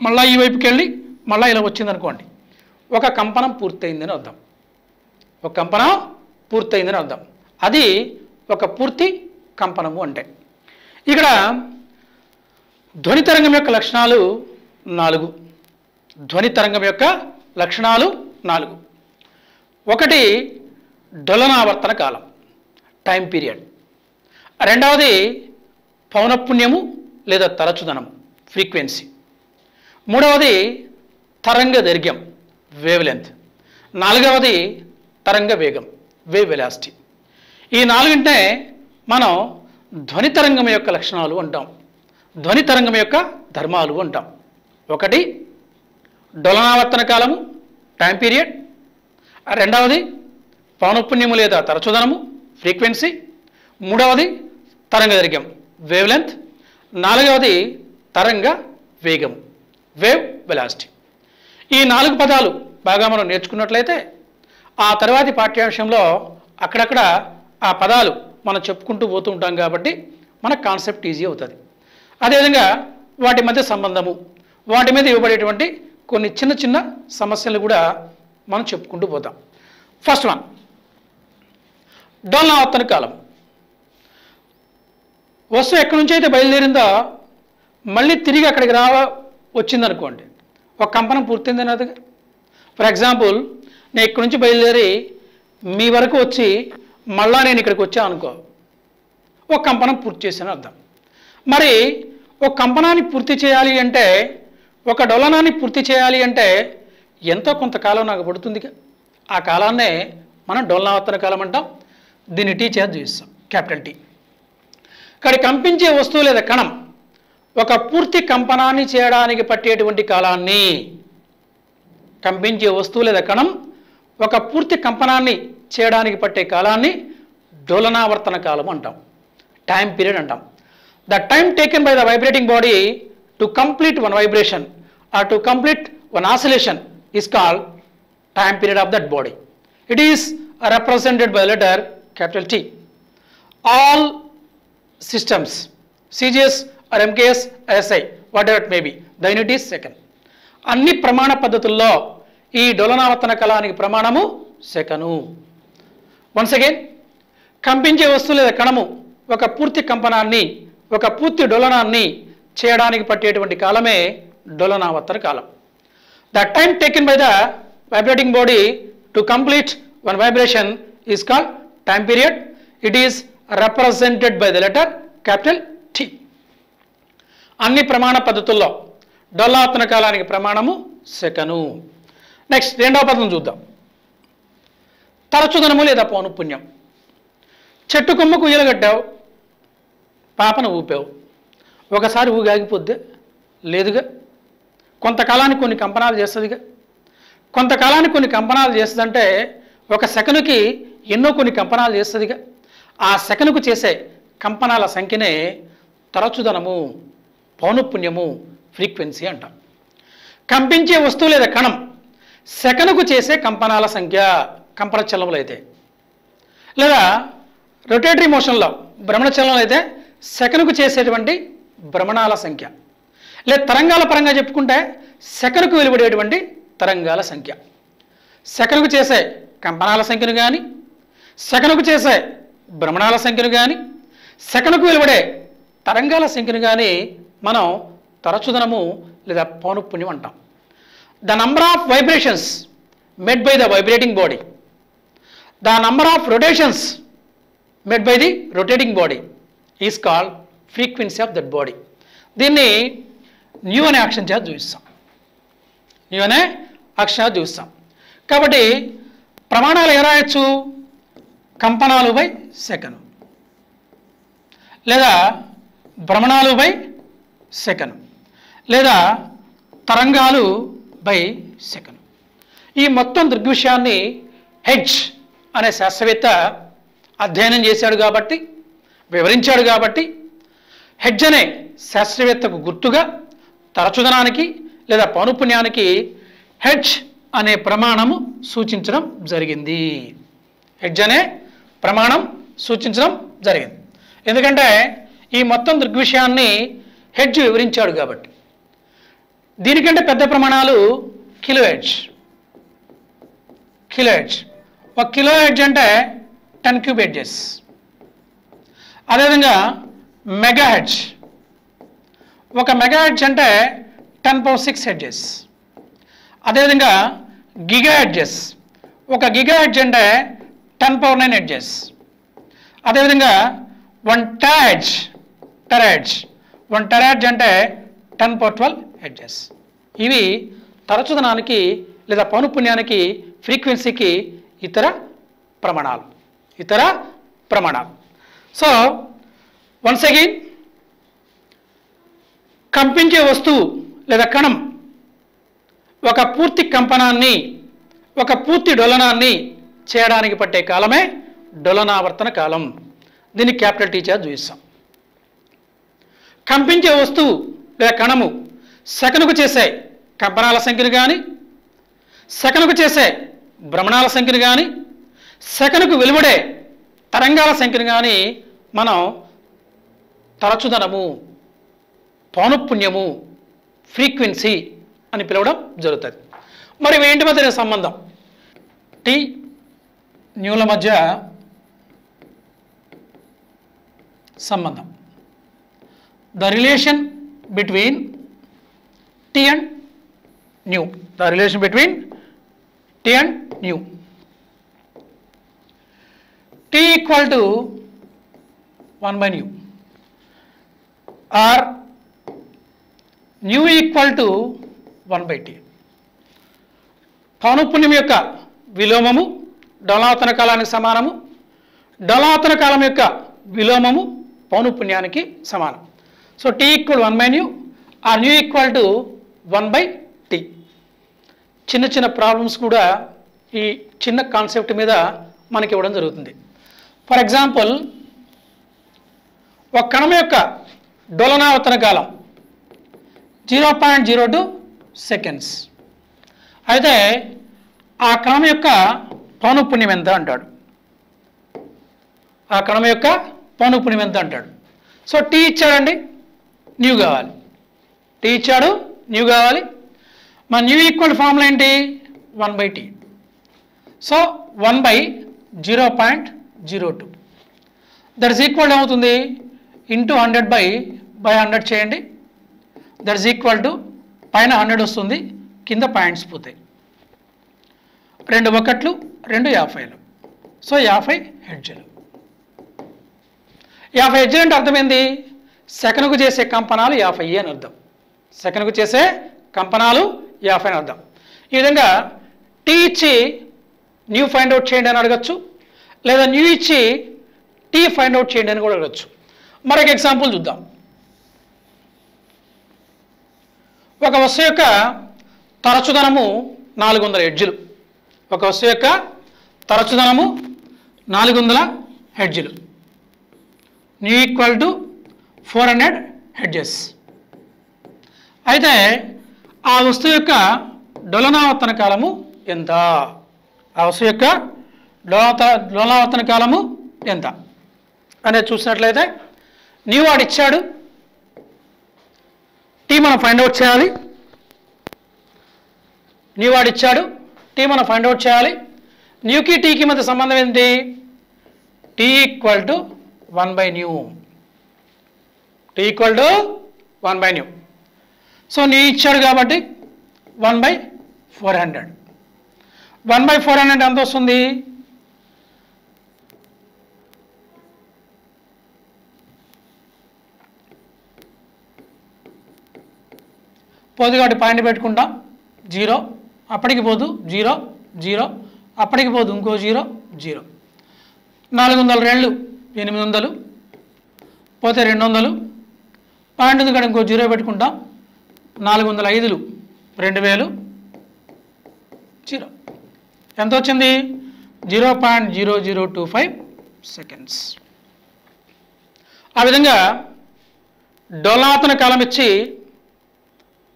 మళ్ళీ ఈ వైపుకి వెళ్ళి మళ్ళీ ఇలా వచ్చింది అనుకోండి, ఒక కంపనం పూర్తయిందని అర్థం. ఒక కంపనం పూర్తయిందని అర్థం. అది ఒక పూర్తి కంపనము అంటే. ఇక్కడ ధ్వని తరంగం యొక్క లక్షణాలు 4. ధ్వని తరంగం యొక్క లక్షణాలు 4. ఒకటి డోలనావర్తన కాలం, టైం పీరియడ్. రెండవది పౌనఃపున్యము లేదా తరచుదనము, ఫ్రీక్వెన్సీ. మూడవది తరంగ దైర్ఘ్యం, వేవ్ లెంత్. నాలుగవది తరంగ వేగం, వేవ్ వెలాసిటీ. ఈ 4 మనం ధ్వని తరంగం యొక్క లక్షణాలు అంటాం, ధ్వని తరంగం యొక్క ధర్మాలు అంటాం. ఒకటి డోలనావర్తన కాలము, టైం పీరియడ్. రెండవది పౌనఃపున్యము లేదా తరచుదనము, ఫ్రీక్వెన్సీ. మూడవది తరంగ దైర్ఘ్యం, వేవ్ లెంత్. నాలుగవది తరంగ వేగం, వేవ్ వెలాసిటీ. ఈ 4 పదాలు బాగా మనం నేర్చుకున్నట్లయితే ఆ తర్వాతి పాఠ్యాంశంలో అక్కడక్కడ ఆ పదాలు మనం చెప్పుకుంటూ పోతూ ఉంటాం కాబట్టి మన కాన్సెప్ట్ ఈజీ అవుతుంది. అదేవిధంగా వాటి మధ్య సంబంధము, వాటి మీద ఇవ్వబడేటువంటి కొన్ని చిన్న చిన్న సమస్యలు కూడా మనం చెప్పుకుంటూ పోతాం. ఫస్ట్ వన్, డోలనావర్తన కాలం. వస్తువు ఎక్కడి నుంచి అయితే బయలుదేరిందో మళ్ళీ తిరిగి అక్కడికి వచ్చిందనుకోండి, ఒక కంపనం పూర్తిందని అది. ఫర్ ఎగ్జాంపుల్, నేను ఇక్కడి నుంచి బయలుదేరి మీ వరకు వచ్చి మళ్ళా నేను ఇక్కడికి వచ్చాను అనుకో, ఒక కంపనం పూర్తి చేశాను అర్థం. మరి ఒక కంపనాన్ని పూర్తి చేయాలి అంటే, ఒక డోలనాన్ని పూర్తి చేయాలి అంటే ఎంతో కొంతకాలం నాకు పడుతుంది. ఆ కాలాన్నే మనం డోలనావర్తన కాలం అంటాం. దీన్ని టీ చేత చూపిస్తాం, క్యాపిటల్ టీ. ఇక్కడ కంపించే వస్తువు లేదా కణం ఒక పూర్తి కంపనాన్ని చేయడానికి పట్టేటువంటి కాలాన్ని, కంపించే వస్తువు లేదా కణం ఒక పూర్తి కంపనాన్ని చేయడానికి పట్టే కాలాన్ని డోలనావర్తన కాలం అంటాం, టైం పీరియడ్ అంటాం. The time taken by the vibrating body to complete one vibration or to complete one oscillation is called time period of that body. It is represented by the letter capital T. All systems, CGS or MKS or SI, whatever it may be, the unit is second. అన్ని ప్రమాణ పద్ధతుల్లో ఈ డోలనావర్తన కాలానికి ప్రమాణము సెకను. వన్స్ అగైన్, కంపించే వస్తువు లేదా కణము ఒక పూర్తి కంపనాన్ని, ఒక పూర్తి డోలనాన్ని చేయడానికి పట్టేటువంటి కాలమే డోలనావర్తన కాలం. The time taken by the vibrating body to complete one vibration is called time period. It is represented by the letter capital T. అన్ని ప్రమాణ పద్ధతుల్లో డోలనావర్తన కాలానికి ప్రమాణము సెకను. నెక్స్ట్, రెండవ పదం చూద్దాం, తరచుదనము లేదా పౌనఃపున్యం. చెట్టు కొమ్మకు ఉయ్యలగట్టావు, పాపను ఊపావు, ఒకసారి ఊగాగిపోద్దే లేదుగా, కొంతకాలానికి కొన్ని కంపనాలు చేస్తుందిగా. కొంతకాలానికి కొన్ని కంపనాలు చేస్తుందంటే ఒక సెకనుకి ఎన్నో కొన్ని కంపనాలు చేస్తుందిగా. ఆ సెకనుకు చేసే కంపనాల సంఖ్యనే తరచుదనము, పౌనఃపున్యము, ఫ్రీక్వెన్సీ అంటాం. కంపించే వస్తువు లేదా కణం సెకనుకు చేసే కంపనాల సంఖ్య, కంపన చలనంలో అయితే, లేదా రొటేటరీ మోషన్లో భ్రమణ చలనంలో అయితే సెకనుకు చేసేటువంటి భ్రమణాల సంఖ్య, లేదా తరంగాల పరంగా చెప్పుకుంటే సెకనుకు వెలువడేటువంటి తరంగాల సంఖ్య. సెకనుకు చేసే కంపనాల సంఖ్యను కానీ, సెకనుకు చేసే భ్రమణాల సంఖ్యను కానీ, సెకనుకు వెలువడే తరంగాల సంఖ్యను కానీ మనం తరచుదనము లేదా పౌనఃపున్యం అంటాం. The number of vibrations made by the vibrating body, the number of rotations made by the rotating body is called frequency of that body. దీన్ని న్యూ అనే అక్షరం చేత చూపిస్తాం, న్యూ అనే అక్షరం చూపిస్తాం. కాబట్టి ప్రమాణాలు ఎలా రాయొచ్చు? కంపనాలు బై సెకను, లేదా భ్రమణాలు బై సెకను, లేదా తరంగాలు బై సెకను. ఈ మొత్తం దృగ్విషయాన్ని హెడ్జ్ అనే శాస్త్రవేత్త అధ్యయనం చేశాడు కాబట్టి, వివరించాడు కాబట్టి, హెడ్జ్ అనే శాస్త్రవేత్తకు గుర్తుగా తరచుదనానికి లేదా పౌనఃపున్యానికి హెడ్జ్ అనే ప్రమాణము సూచించడం జరిగింది. హెడ్జ్ అనే ప్రమాణం సూచించడం జరిగింది. ఎందుకంటే ఈ మొత్తం దృగ్విషయాన్ని హెడ్జ్ వివరించాడు కాబట్టి. దీనికంటే పెద్ద ప్రమాణాలు కిలో హెడ్జ్. కిలో హెడ్జ్, ఒక కిలో హెడ్జ్ అంటే 10 క్యూబ్ హెడ్జెస్. అదేవిధంగా మెగా హెడ్జ్, ఒక మెగా హెడ్జ్ అంటే 10⁶ హెడ్జెస్. అదేవిధంగా గిగా హెడ్జెస్, ఒక గిగా హెడ్జ్ అంటే 10⁹ హెడ్జెస్. అదేవిధంగా 1 టెరాహెడ్జ్, టెరాహెడ్జ్ 1 టెరాహెడ్జ్ అంటే 10⁻12 హెడ్జెస్. ఇవి తరచుదనానికి లేదా పౌనఃపున్యానికి ఫ్రీక్వెన్సీకి ఇతర ప్రమాణాలు. సో వన్స్ అగైన్, కంపించే వస్తువు లేదా కణం ఒక పూర్తి కంపనాన్ని, ఒక పూర్తి డోలనాన్ని చేయడానికి పట్టే కాలమే డోలనావర్తన కాలం. దీన్ని క్యాపిటల్ టీ చేత చూపిస్తాం. కంపించే వస్తువు లేదా కణము సెకనుకు చేసే కంపనాల సంఖ్యను కానీ, సెకనుకు చేసే భ్రమణాల సంఖ్యను కానీ, సెకనుకు వెలువడే తరంగాల సంఖ్యను కానీ మనం తరచుదనము, పౌనఃపున్యము, ఫ్రీక్వెన్సీ అని పిలవడం జరుగుతుంది. మరి ఏంటి మధ్య సంబంధం? టీ న్యూల మధ్య సంబంధం. The relation between T and nu. The relation between T and nu. T equal to 1/nu or nu equal to 1/t. పౌనఃపున్యం యొక్క విలోమము డోలనావర్తన కాలానికి సమానము, డోలనావర్తన కాలం యొక్క విలోమము పౌనఃపున్యానికి సమానం. So T equal 1/nu or nu equal to 1/t. చిన్న చిన్న ప్రాబ్లమ్స్ కూడా ఈ చిన్న కాన్సెప్ట్ మీద మనకి ఇవ్వడం జరుగుతుంది. ఫర్ ఎగ్జాంపుల్, ఒక కణం యొక్క డోలనావర్తన కాలం 0.02 సెకండ్స్ అయితే ఆ కణం యొక్క పౌనఃపున్యం ఎంత అంటాడు. ఆ కణం యొక్క పౌనఃపున్యం ఎంత అంటాడు. సో టీ ఇచ్చాడండి, న్యూ కావాలి. టీ ఇచ్చాడు, న్యూ కావాలి. మన న్యూ ఈక్వల్ ఫార్ములా ఏంటి? 1/t. So 1/0.02 that is equal ఏమవుతుంది? ఇంటూ 100/100 చేయండి. దట్ ఈస్ ఈక్వల్ టు పైన 100 వస్తుంది, కింద పాయింట్స్ పోతాయి. 2 1లు 2 50లు. సో 50 హెడ్జెలు. 50 హెడ్జెలు అంటే అర్థమైంది, సెకనుకు చేసే కంపనాలు 50 అని అర్థం. సెకనుకు చేసే కంపనాలు 50 అని అర్థం. ఈ విధంగా టీ ఇచ్చి న్యూ ఫైండ్ అవుట్ చేయండి అని అడగచ్చు, లేదా న్యూ ఇచ్చి టీ ఫైండ్ అవుట్ చేయండి అని కూడా అడగచ్చు. మరొక ఎగ్జాంపుల్ చూద్దాం. ఒక వస్తువు యొక్క తరచుదనము 400 హెడ్జులు. ఒక వస్తువు యొక్క తరచుదనము 400 హెడ్జులు. Nu equal to 400 hertz. అయితే ఆ వస్తువు యొక్క డోలనావర్తన కాలము ఎంత? ఆ వస్తువు యొక్క డోలనావర్తన కాలము ఎంత అనేది చూసినట్లయితే, న్యూ వాడు ఇచ్చాడు, టీ మనం ఫైండ్ అవుట్ చేయాలి. న్యూ వాడు ఇచ్చాడు, టీ మనం ఫైండ్ అవుట్ చేయాలి. న్యూకి టీకి మధ్య సంబంధం ఏంటి? T equal to 1/nu. T equal to 1/nu. So nu ఇచ్చాడు కాబట్టి 1/400. 1/400 ఎంత వస్తుంది? పోదు కాబట్టి పాయింట్ పెట్టుకుంటాం. 0 అప్పటికి పోదు, 0 0 అప్పటికి పోదు, ఇంకో 0 0. 400 2 800 పోతే 200. పాయింట్ ఉంది ఇక్కడ ఇంకో 0 పెట్టుకుంటాం. 405 2000 0. ఎంత వచ్చింది? 0.0025 సెకండ్స్. ఆ విధంగా డోలాతన కాలం ఇచ్చి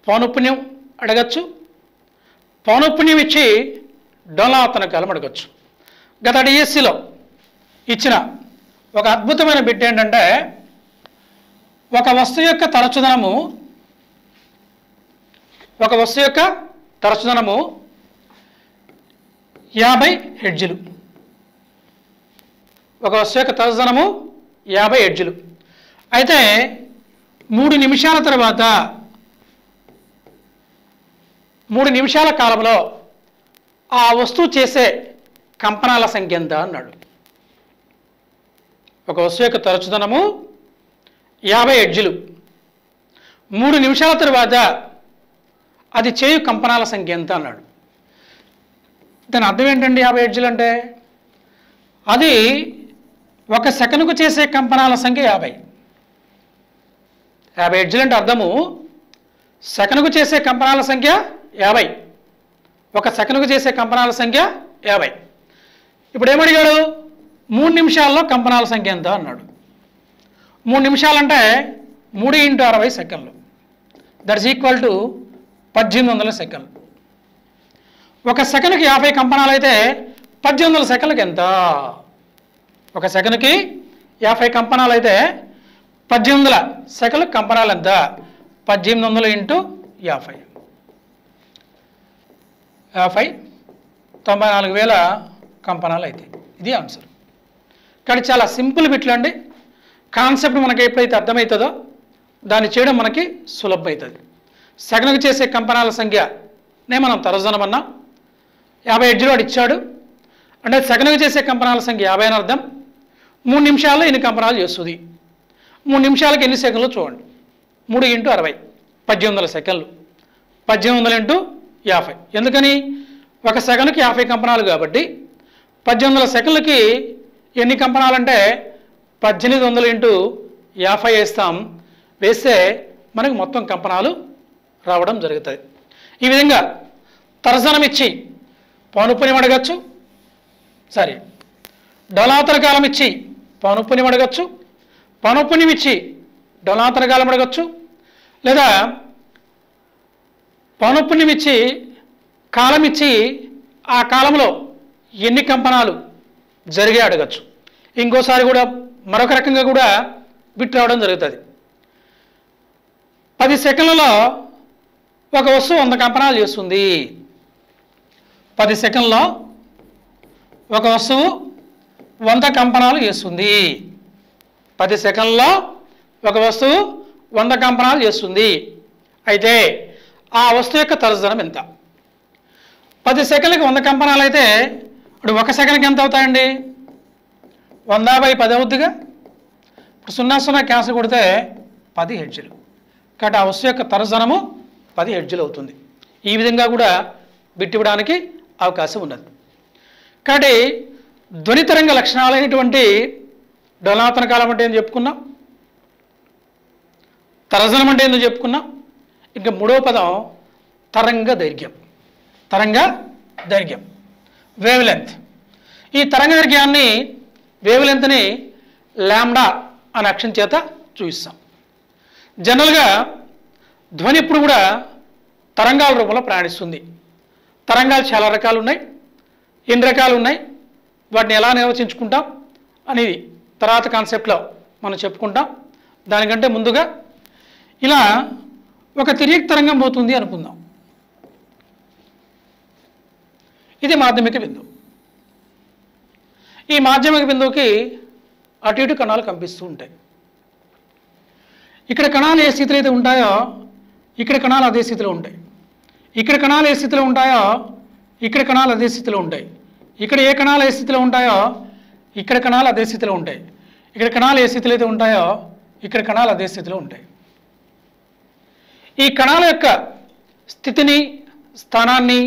పౌనఃపున్యం అడగచ్చు, పౌనఃపున్యం ఇచ్చి డోలాతన కాలం అడగచ్చు. గత డిఎస్సిలో ఇచ్చిన ఒక అద్భుతమైన బిట్ ఏంటంటే, ఒక వస్తువు యొక్క తరచుదనము 50 హెర్ట్జులు. ఒక వస్తువు యొక్క తరచుదనము 50 హెర్ట్జులు. అయితే 3 నిమిషాల తర్వాత 3 నిమిషాల కాలంలో ఆ వస్తువు చేసే కంపనాల సంఖ్య ఎంత అన్నాడు. ఒక వస్తువు యొక్క తరచుదనము 50 హెర్ట్జులు. 3 నిమిషాల తర్వాత అది చేయు కంపనాల సంఖ్య ఎంత అన్నాడు. దాని అర్థం ఏంటండి? 50 హెర్ట్జులు అంటే అది ఒక సెకనుకు చేసే కంపనాల సంఖ్య 50. 50 హెర్ట్జులు అంటే అర్థము సెకనుకు చేసే కంపనాల సంఖ్య 50. ఒక సెకనుకు చేసే కంపనాల సంఖ్య 50. ఇప్పుడు ఏమడిగాడు? 3 నిమిషాల్లో కంపనాల సంఖ్య ఎంత అన్నాడు. 3 నిమిషాలంటే 3 × 60 సెకండ్లు. దట్స్ ఈక్వల్ టు 1800 సెకండ్లు. ఒక సెకనుకి 50 కంపనాలు అయితే 1800 సెకండ్లకి ఎంత? ఒక సెకనుకి 50 కంపనాలు అయితే 1800 సెకండ్ల కంపనాలు ఎంత? 1800 × 50. 94,000 కంపనాలు అయితే ఇది ఆన్సర్. కానీ చాలా సింపుల్ బిట్లు అండి. కాన్సెప్ట్ మనకి ఎప్పుడైతే అర్థమవుతుందో దాన్ని చేయడం మనకి సులభమవుతుంది. సెకనుకు చేసే కంపనాల సంఖ్యనే మనం తరచుదనం అన్నాం. 50 హెర్ట్జులు వాడు ఇచ్చాడు అంటే సెకనుకు చేసే కంపనాల సంఖ్య 50 అని అర్థం. 3 నిమిషాల్లో ఎన్ని కంపనాలు చేస్తుంది? 3 నిమిషాలకు ఎన్ని సెకండ్లు చూడండి. 3 × 60 1800 సెకండ్లు. 1800 × 50. ఎందుకని? ఒక సెకనుకి 50 కంపనాలు కాబట్టి 1800 సెకండ్లకి ఎన్ని కంపనాలు అంటే 1800 × 50 వేస్తాం. వేస్తే మనకు మొత్తం కంపనాలు రావడం జరుగుతుంది. ఈ విధంగా తరచుదనం ఇచ్చి పౌనఃపున్యం అడగచ్చు, డోలాతన కాలం ఇచ్చి పౌనఃపున్యం అడగచ్చు, పౌనఃపున్యం ఇచ్చి డోలాతన కాలం అడగచ్చు, లేదా పౌనఃపున్యం ఇచ్చి కాలం ఇచ్చి ఆ కాలంలో ఎన్ని కంపనాలు జరిగే అడగచ్చు. ఇంకోసారి కూడా మరొక రకంగా కూడా బిట్ రావడం జరుగుతుంది. 10 సెకండ్లలో ఒక వస్తువు 100 కంపనాలు చేస్తుంది. 10 సెకండ్లలో ఒక వస్తువు 100 కంపనాలు చేస్తుంది. 10 సెకండ్లలో ఒక వస్తువు 100 కంపనాలు చేస్తుంది. అయితే ఆ వస్తువు యొక్క తరచుదనం ఎంత? 10 సెకండ్లకి 100 కంపనాలు అయితే ఇప్పుడు 1 సెకండ్కి ఎంత అవుతాయండి? 100/10 అవుద్దిగా. ఇప్పుడు 00 క్యాన్సిల్ కొడితే 10 హెర్ట్జులు. కాబట్టి ఆ వస్తువు యొక్క తరచుదనము 10 హెర్ట్జులు అవుతుంది. ఈ విధంగా కూడా బిట్ ఇవ్వడానికి అవకాశం ఉన్నది. కాబట్టి ధ్వని తరంగ లక్షణాలైనటువంటి డోలాతన కాలం అంటే ఏం చెప్పుకున్నాం, తరచుదనం అంటే ఏందో చెప్పుకున్నాం. ఇంకా 3వ పదం తరంగ దైర్ఘ్యం. తరంగ దైర్ఘ్యం వేవ్ లెంత్. ఈ తరంగ దైర్ఘ్యాన్ని వేవ్ లెంత్ని లాంబ్డా అనే అక్షరం చేత చూపిస్తాం. జనరల్గా ధ్వని ఇప్పుడు కూడా తరంగాల రూపంలో ప్రయాణిస్తుంది. తరంగాలు చాలా రకాలు ఉన్నాయి. ఎన్ని రకాలు ఉన్నాయి, వాటిని ఎలా నిర్వచించుకుంటాం అనేది తర్వాత కాన్సెప్ట్లో మనం చెప్పుకుంటాం. దానికంటే ముందుగా ఇలా ఒక తిరిగి తరంగం పోతుంది అనుకుందాం. ఇది మాధ్యమిక బిందువు. ఈ మాధ్యమిక బిందువుకి అటు ఇటు కణాలు కంపిస్తూ ఉంటాయి. ఇక్కడ కణాలు ఏ స్థితిలో అయితే ఉంటాయో ఇక్కడ కణాలు అదే స్థితిలో ఉంటాయి. ఇక్కడ కణాలు ఏ స్థితిలో ఉంటాయో ఇక్కడ కణాలు అదే స్థితిలో ఉంటాయి. ఇక్కడ ఏ కణాలు ఏ స్థితిలో ఉంటాయో ఇక్కడ కణాలు అదే స్థితిలో ఉంటాయి. ఇక్కడ కణాలు ఏ స్థితిలో అయితే ఉంటాయో ఇక్కడ కణాలు అదే స్థితిలో ఉంటాయి. ఈ కణాల యొక్క స్థితిని స్థానాన్ని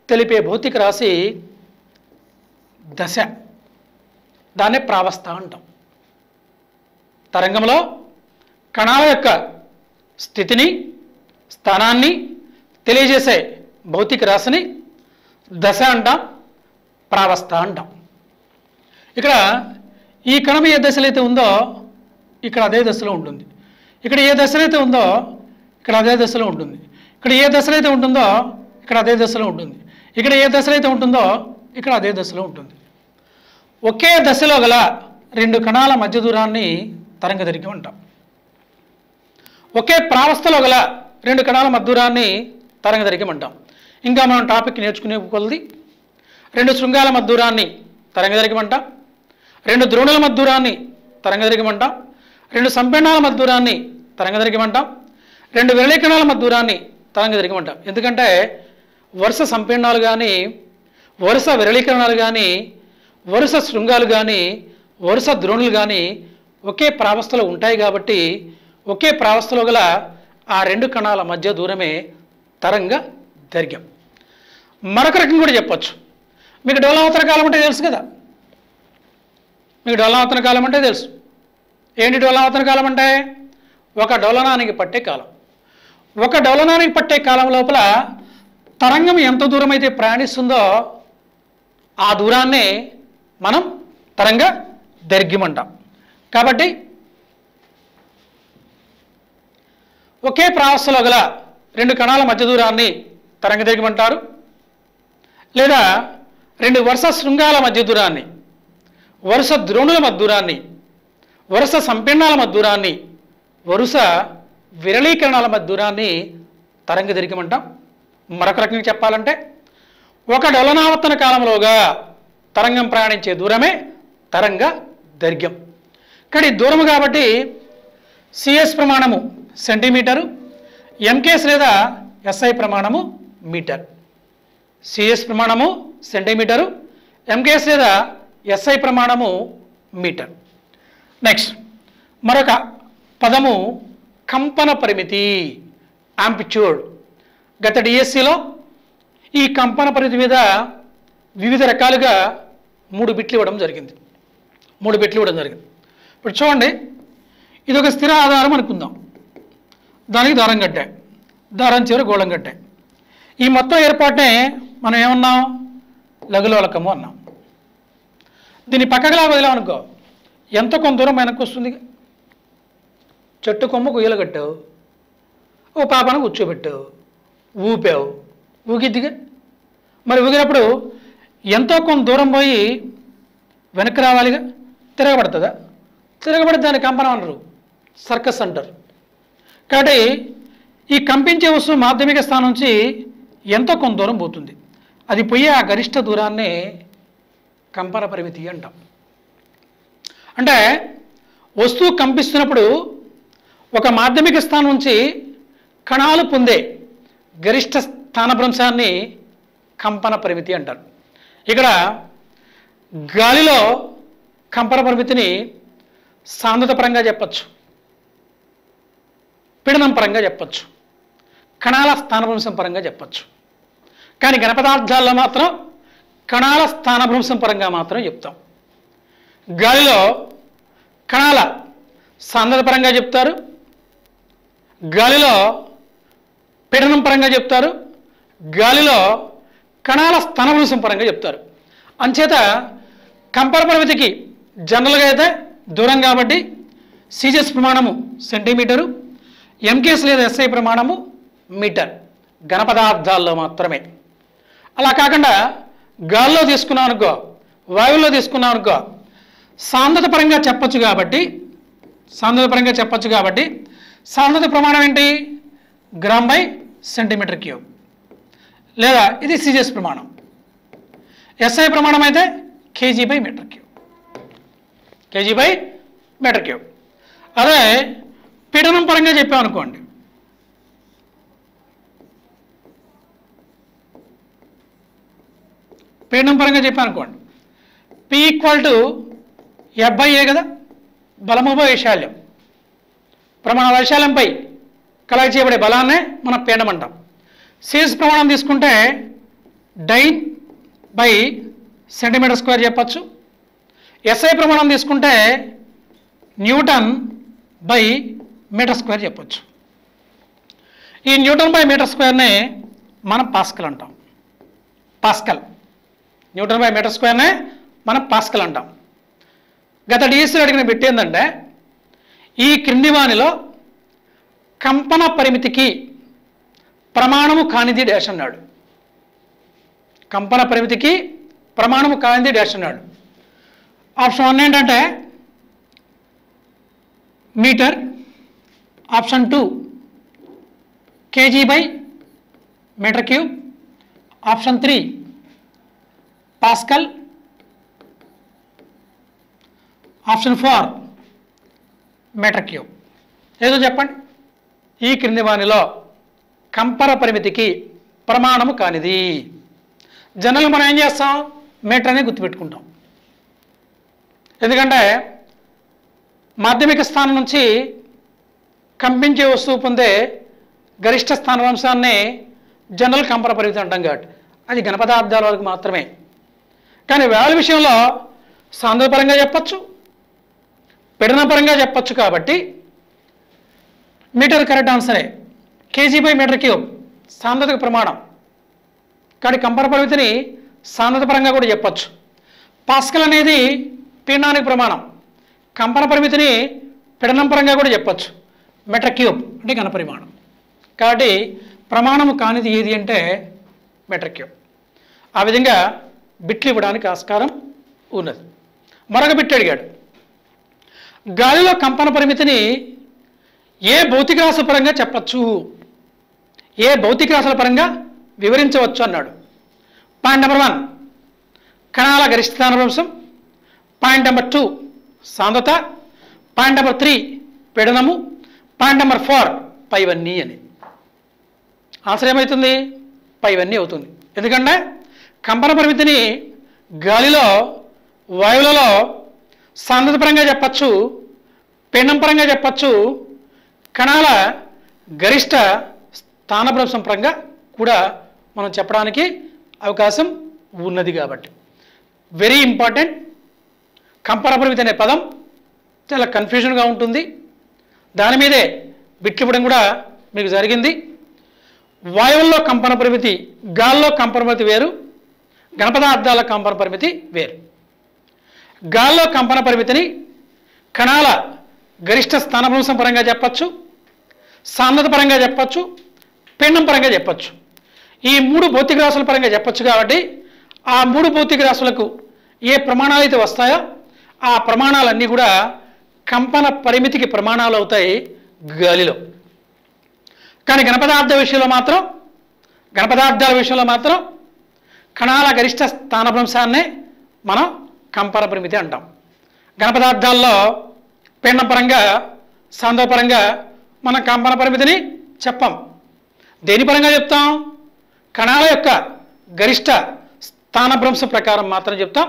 తెలిపే భౌతిక రాశి దశ. దాన్నే ప్రావస్థ అంటాం. తరంగంలో కణాల యొక్క స్థితిని స్థానాన్ని తెలియజేసే భౌతిక రాశిని దశ అంటాం. ప్రావస్థ అంటాం. ఇక్కడ ఈ కణం ఏ దశలో అయితే ఉందో ఇక్కడ అదే దశలో ఉంటుంది. ఇక్కడ ఏ దశలో అయితే ఉందో ఇక్కడ అదే దశలో ఉంటుంది. ఇక్కడ ఏ దశలో అయితే ఉంటుందో ఇక్కడ అదే దశలో ఉంటుంది. ఇక్కడ ఏ దశలో అయితే ఉంటుందో ఇక్కడ అదే దశలో ఉంటుంది. ఒకే దశలో గల రెండు కణాల మధ్య దూరాన్ని తరంగదైర్ఘ్యం అంటాం. ఒకే ప్రావస్థలో గల రెండు కణాల మధ్య దూరాన్ని తరంగదైర్ఘ్యం అంటాం. ఇంకా మనం టాపిక్ నేర్చుకునే కొలది రెండు శృంగాల మధ్య దూరాన్ని తరంగదైర్ఘ్యం అంటాం. రెండు ద్రోణుల మధ్య దూరాన్ని తరంగదైర్ఘ్యం అంటాం. రెండు సంపీడనాల మధ్య దూరాన్ని తరంగదైర్ఘ్యం అంటాం. రెండు విరళీ కణాల మధ్య దూరాన్ని తరంగదైర్ఘ్యం అంటాం. ఎందుకంటే వరుస సంపీడనాలు కానీ, వరుస విరళీకరణాలు కానీ, వరుస శృంగాలు కానీ, వరుస ద్రోణులు కానీ ఒకే ప్రావస్థలో ఉంటాయి కాబట్టి ఒకే ప్రావస్థలో గల ఆ రెండు కణాల మధ్య దూరమే తరంగ దైర్ఘ్యం. మరొక రకం కూడా చెప్పచ్చు. మీకు డోలనావర్తన కాలం అంటే తెలుసు కదా. మీకు డోలనావర్తన కాలం అంటే తెలుసు. ఏంటి డోలనావర్తన కాలం అంటే? ఒక డోలనానికి పట్టే కాలం. ఒక డోలనానికి పట్టే కాలం లోపల తరంగం ఎంత దూరం అయితే ప్రయాణిస్తుందో ఆ దూరాన్నే మనం తరంగ దైర్ఘ్యం అంటాం. కాబట్టి ఒకే ప్రావస్థలో గల రెండు కణాల మధ్య దూరాన్ని తరంగ దైర్ఘ్యం అంటారు. లేదా రెండు వరుస శృంగాల మధ్య దూరాన్ని, వరుస ద్రోణుల మధ్య దూరాన్ని, వరుస సంపీడనాల మధ్య దూరాన్ని, వరుస విరళీకరణాల మధ్య దూరాన్ని తరంగ దైర్ఘ్యం అంటాం. మరొక రకంగా చెప్పాలంటే ఒక డోలనావర్తన కాలంలోగా తరంగం ప్రయాణించే దూరమే తరంగ దైర్ఘ్యం. కానీ దూరం కాబట్టి సిఎస్ ప్రమాణము సెంటీమీటరు, ఎంకేఎస్ లేదా ఎస్ఐ ప్రమాణము మీటర్. సిఎస్ ప్రమాణము సెంటీమీటరు, ఎంకేఎస్ లేదా ఎస్ఐ ప్రమాణము మీటర్. నెక్స్ట్ మరొక పదము కంపన పరిమితి, యాంప్లిట్యూడ్. గత డిఎస్సిలో ఈ కంపన పరిమితి మీద వివిధ రకాలుగా 3 బిట్లు ఇవ్వడం జరిగింది. 3 బిట్లు ఇవ్వడం జరిగింది. ఇప్పుడు చూడండి, ఇది ఒక స్థిర ఆధారం అనుకుందాం. దానికి దారం కట్టాయి, దారం చివరి గోళం కట్టాయి. ఈ మొత్తం ఏర్పాటునే మనం ఏమన్నాం? లఘులోలకము అన్నాం. దీన్ని పక్కగా వదిలామనుకో ఎంతో కొంత దూరం వెనక్కి వస్తుంది. చెట్టు కొమ్మ కుయ్యలు కట్టావు, ఓ పాపను కూర్చోబెట్టావు, ఊపావు, ఊగిద్దిగా. మరి ఊగినప్పుడు ఎంతో కొంత దూరం పోయి వెనక్కి రావాలిగా. తిరగబడుతుందా? తిరగబడి దాన్ని కంపనం అనరు, సర్కస్ అంటారు. కాబట్టి ఈ కంపించే వస్తువు మాధ్యమిక స్థానం నుంచి ఎంతో కొంత దూరం పోతుంది. అది పోయే ఆ గరిష్ట దూరాన్నే కంపన పరిమితి అంటాం. అంటే వస్తువు కంపిస్తున్నప్పుడు ఒక మాధ్యమిక స్థానం నుంచి కణాలు పొందే గరిష్ట స్థానభ్రంశాన్ని కంపన పరిమితి అంటారు. ఇక్కడ గాలిలో కంపన పరిమితిని సాంద్రత పరంగా చెప్పచ్చు, పీడనం పరంగా చెప్పచ్చు, కణాల స్థానభ్రంశం పరంగా చెప్పచ్చు. కానీ ఘన పదార్థాల్లో మాత్రం కణాల స్థానభ్రంశం పరంగా మాత్రం చెప్తాం. గాలిలో కణాల సాంద్రత పరంగా చెప్తారు, గాలిలో పీడనం పరంగా చెప్తారు, గాలిలో కణాల స్థానభ్రంశం పరంగా చెప్తారు. అంచేత కంపన పరిమితికి జనరల్గా అయితే దూరం కాబట్టి సిజిఎస్ ప్రమాణము సెంటీమీటరు, ఎంకేఎస్ లేదా ఎస్ఐ ప్రమాణము మీటర్. ఘన పదార్థాల్లో మాత్రమే. అలా కాకుండా గాల్లో తీసుకున్నాం అనుకో, వాయువుల్లో తీసుకున్నాం అనుకో, సాంద్రత పరంగా చెప్పచ్చు కాబట్టి సాంద్రత ప్రమాణం ఏంటి? Gram by centimetre cube. లేదా ఇది సిజిఎస్ ప్రమాణం. ఎస్ఐ ప్రమాణం అయితే కేజీ బై మీటర్ క్యూబ్. అదే పీడనం పరంగా చెప్పామనుకోండి, P F/A కదా, బలము బై వైశాల్యం. ప్రమాణ వైశాల్యంపై కలయి చేయబడే బలాన్నే మనం పీడనం అంటాం. సిఎస్ ప్రమాణం తీసుకుంటే డైన్ బై సెంటీమీటర్ స్క్వేర్ చెప్పచ్చు. ఎస్ఐ ప్రమాణం తీసుకుంటే న్యూటన్ బై మీటర్ స్క్వేర్ చెప్పచ్చు. ఈ న్యూటన్ బై మీటర్ స్క్వేర్ని మనం పాస్కల్ అంటాం. న్యూటన్ బై మీటర్ స్క్వేర్నే మనం పాస్కల్ అంటాం. గత డిఎస్సీలో అడిగిన బిట్ ఏంటంటే ఈ క్రింది వానిలో కంపన పరిమితికి ప్రమాణము కానిది డాష్ అన్నాడు. కంపన పరిమితికి ప్రమాణము కానిది డాష్ అన్నాడు. ఆప్షన్ 1 ఏంటంటే metre, option 2 kg by metre cube, option 3 pascal, option 4 metre cube. ఏదో చెప్పండి. ఈ క్రింది వానిలో కంపన పరిమితికి ప్రమాణము కానిది. జనరల్గా మనం ఏం చేస్తాం, మీటర్ అనేది గుర్తుపెట్టుకుంటాం. ఎందుకంటే మాధ్యమిక స్థానం నుంచి కంపించే వస్తువు పొందే గరిష్ట స్థానవంశాన్ని జనరల్ కంపన పరిమితి అంటాం కాబట్టి అది ఘన పదార్థాల వరకు మాత్రమే. కానీ వేల విషయంలో సాంద్రపరంగా చెప్పచ్చు, పీడనపరంగా చెప్పచ్చు. కాబట్టి మీటర్ కరెక్ట్ ఆన్సరే. కేజీ బై మీటర్ క్యూబ్ సాంద్రతకు ప్రమాణం కాబట్టి కంపన పరిమితిని సాంద్రత పరంగా కూడా చెప్పచ్చు. పాస్కల్ అనేది పీడనానికి ప్రమాణం, కంపన పరిమితిని పీడనం పరంగా కూడా చెప్పచ్చు. మీటర్ క్యూబ్ అంటే ఘన పరిమాణం. కాబట్టి ప్రమాణము కానిది ఏది అంటే మీటర్ క్యూబ్. ఆ విధంగా బిట్లు ఇవ్వడానికి ఆస్కారం ఉన్నది. మరొక బిట్ అడిగాడు, గాలిలో కంపన పరిమితిని ఏ భౌతిక రాశుల పరంగా చెప్పచ్చు, ఏ భౌతిక రాశుల పరంగా వివరించవచ్చు అన్నాడు. పాయింట్ నెంబర్ 1 కణాల గరిష్ట స్థానభ్రంశం, పాయింట్ నెంబర్ 2 సాంద్రత, పాయింట్ నెంబర్ 3 పీడనము, పాయింట్ నెంబర్ 4 పైవన్నీ అని. ఆన్సర్ ఏమవుతుంది? పైవన్నీ అవుతుంది. ఎందుకంటే కంపన పరిమితిని గాలిలో వాయువులలో సాంద్రత పరంగా చెప్పచ్చు, పీడనం పరంగా చెప్పచ్చు, కణాల గరిష్ట స్థానభ్రంశం పరంగా కూడా మనం చెప్పడానికి అవకాశం ఉన్నది. కాబట్టి వెరీ ఇంపార్టెంట్. కంపన పరిమితి అనే పదం చాలా కన్ఫ్యూజన్గా ఉంటుంది. దాని మీదే బిట్లు ఇవ్వడం కూడా మీకు జరిగింది. వాయువుల్లో కంపన పరిమితి, గాల్లో కంపన పరిమితి వేరు, ఘన పదార్థాల కంపన పరిమితి వేరు. గాల్లో కంపన పరిమితిని కణాల గరిష్ట స్థానభ్రంశం పరంగా చెప్పచ్చు, సాంద్రత పరంగా చెప్పచ్చు, పీడనం పరంగా చెప్పచ్చు. ఈ 3 భౌతిక రాశుల పరంగా చెప్పచ్చు. కాబట్టి ఆ 3 భౌతిక రాశులకు ఏ ప్రమాణాలు అయితే వస్తాయో ఆ ప్రమాణాలన్నీ కూడా కంపన పరిమితికి ప్రమాణాలు అవుతాయి గాలిలో. కానీ ఘనపదార్థాల విషయంలో మాత్రం కణాల గరిష్ట స్థానభ్రంశాన్నే మనం కంపన పరిమితి అంటాం. ఘనపదార్థాల్లో పీడన పరంగా సాంద్రత పరంగా మనం కంపన పరిమితిని చెప్పాం. దేని పరంగా చెప్తాం? కణాల యొక్క గరిష్ట స్థానభ్రంశం ప్రకారం మాత్రం చెప్తాం.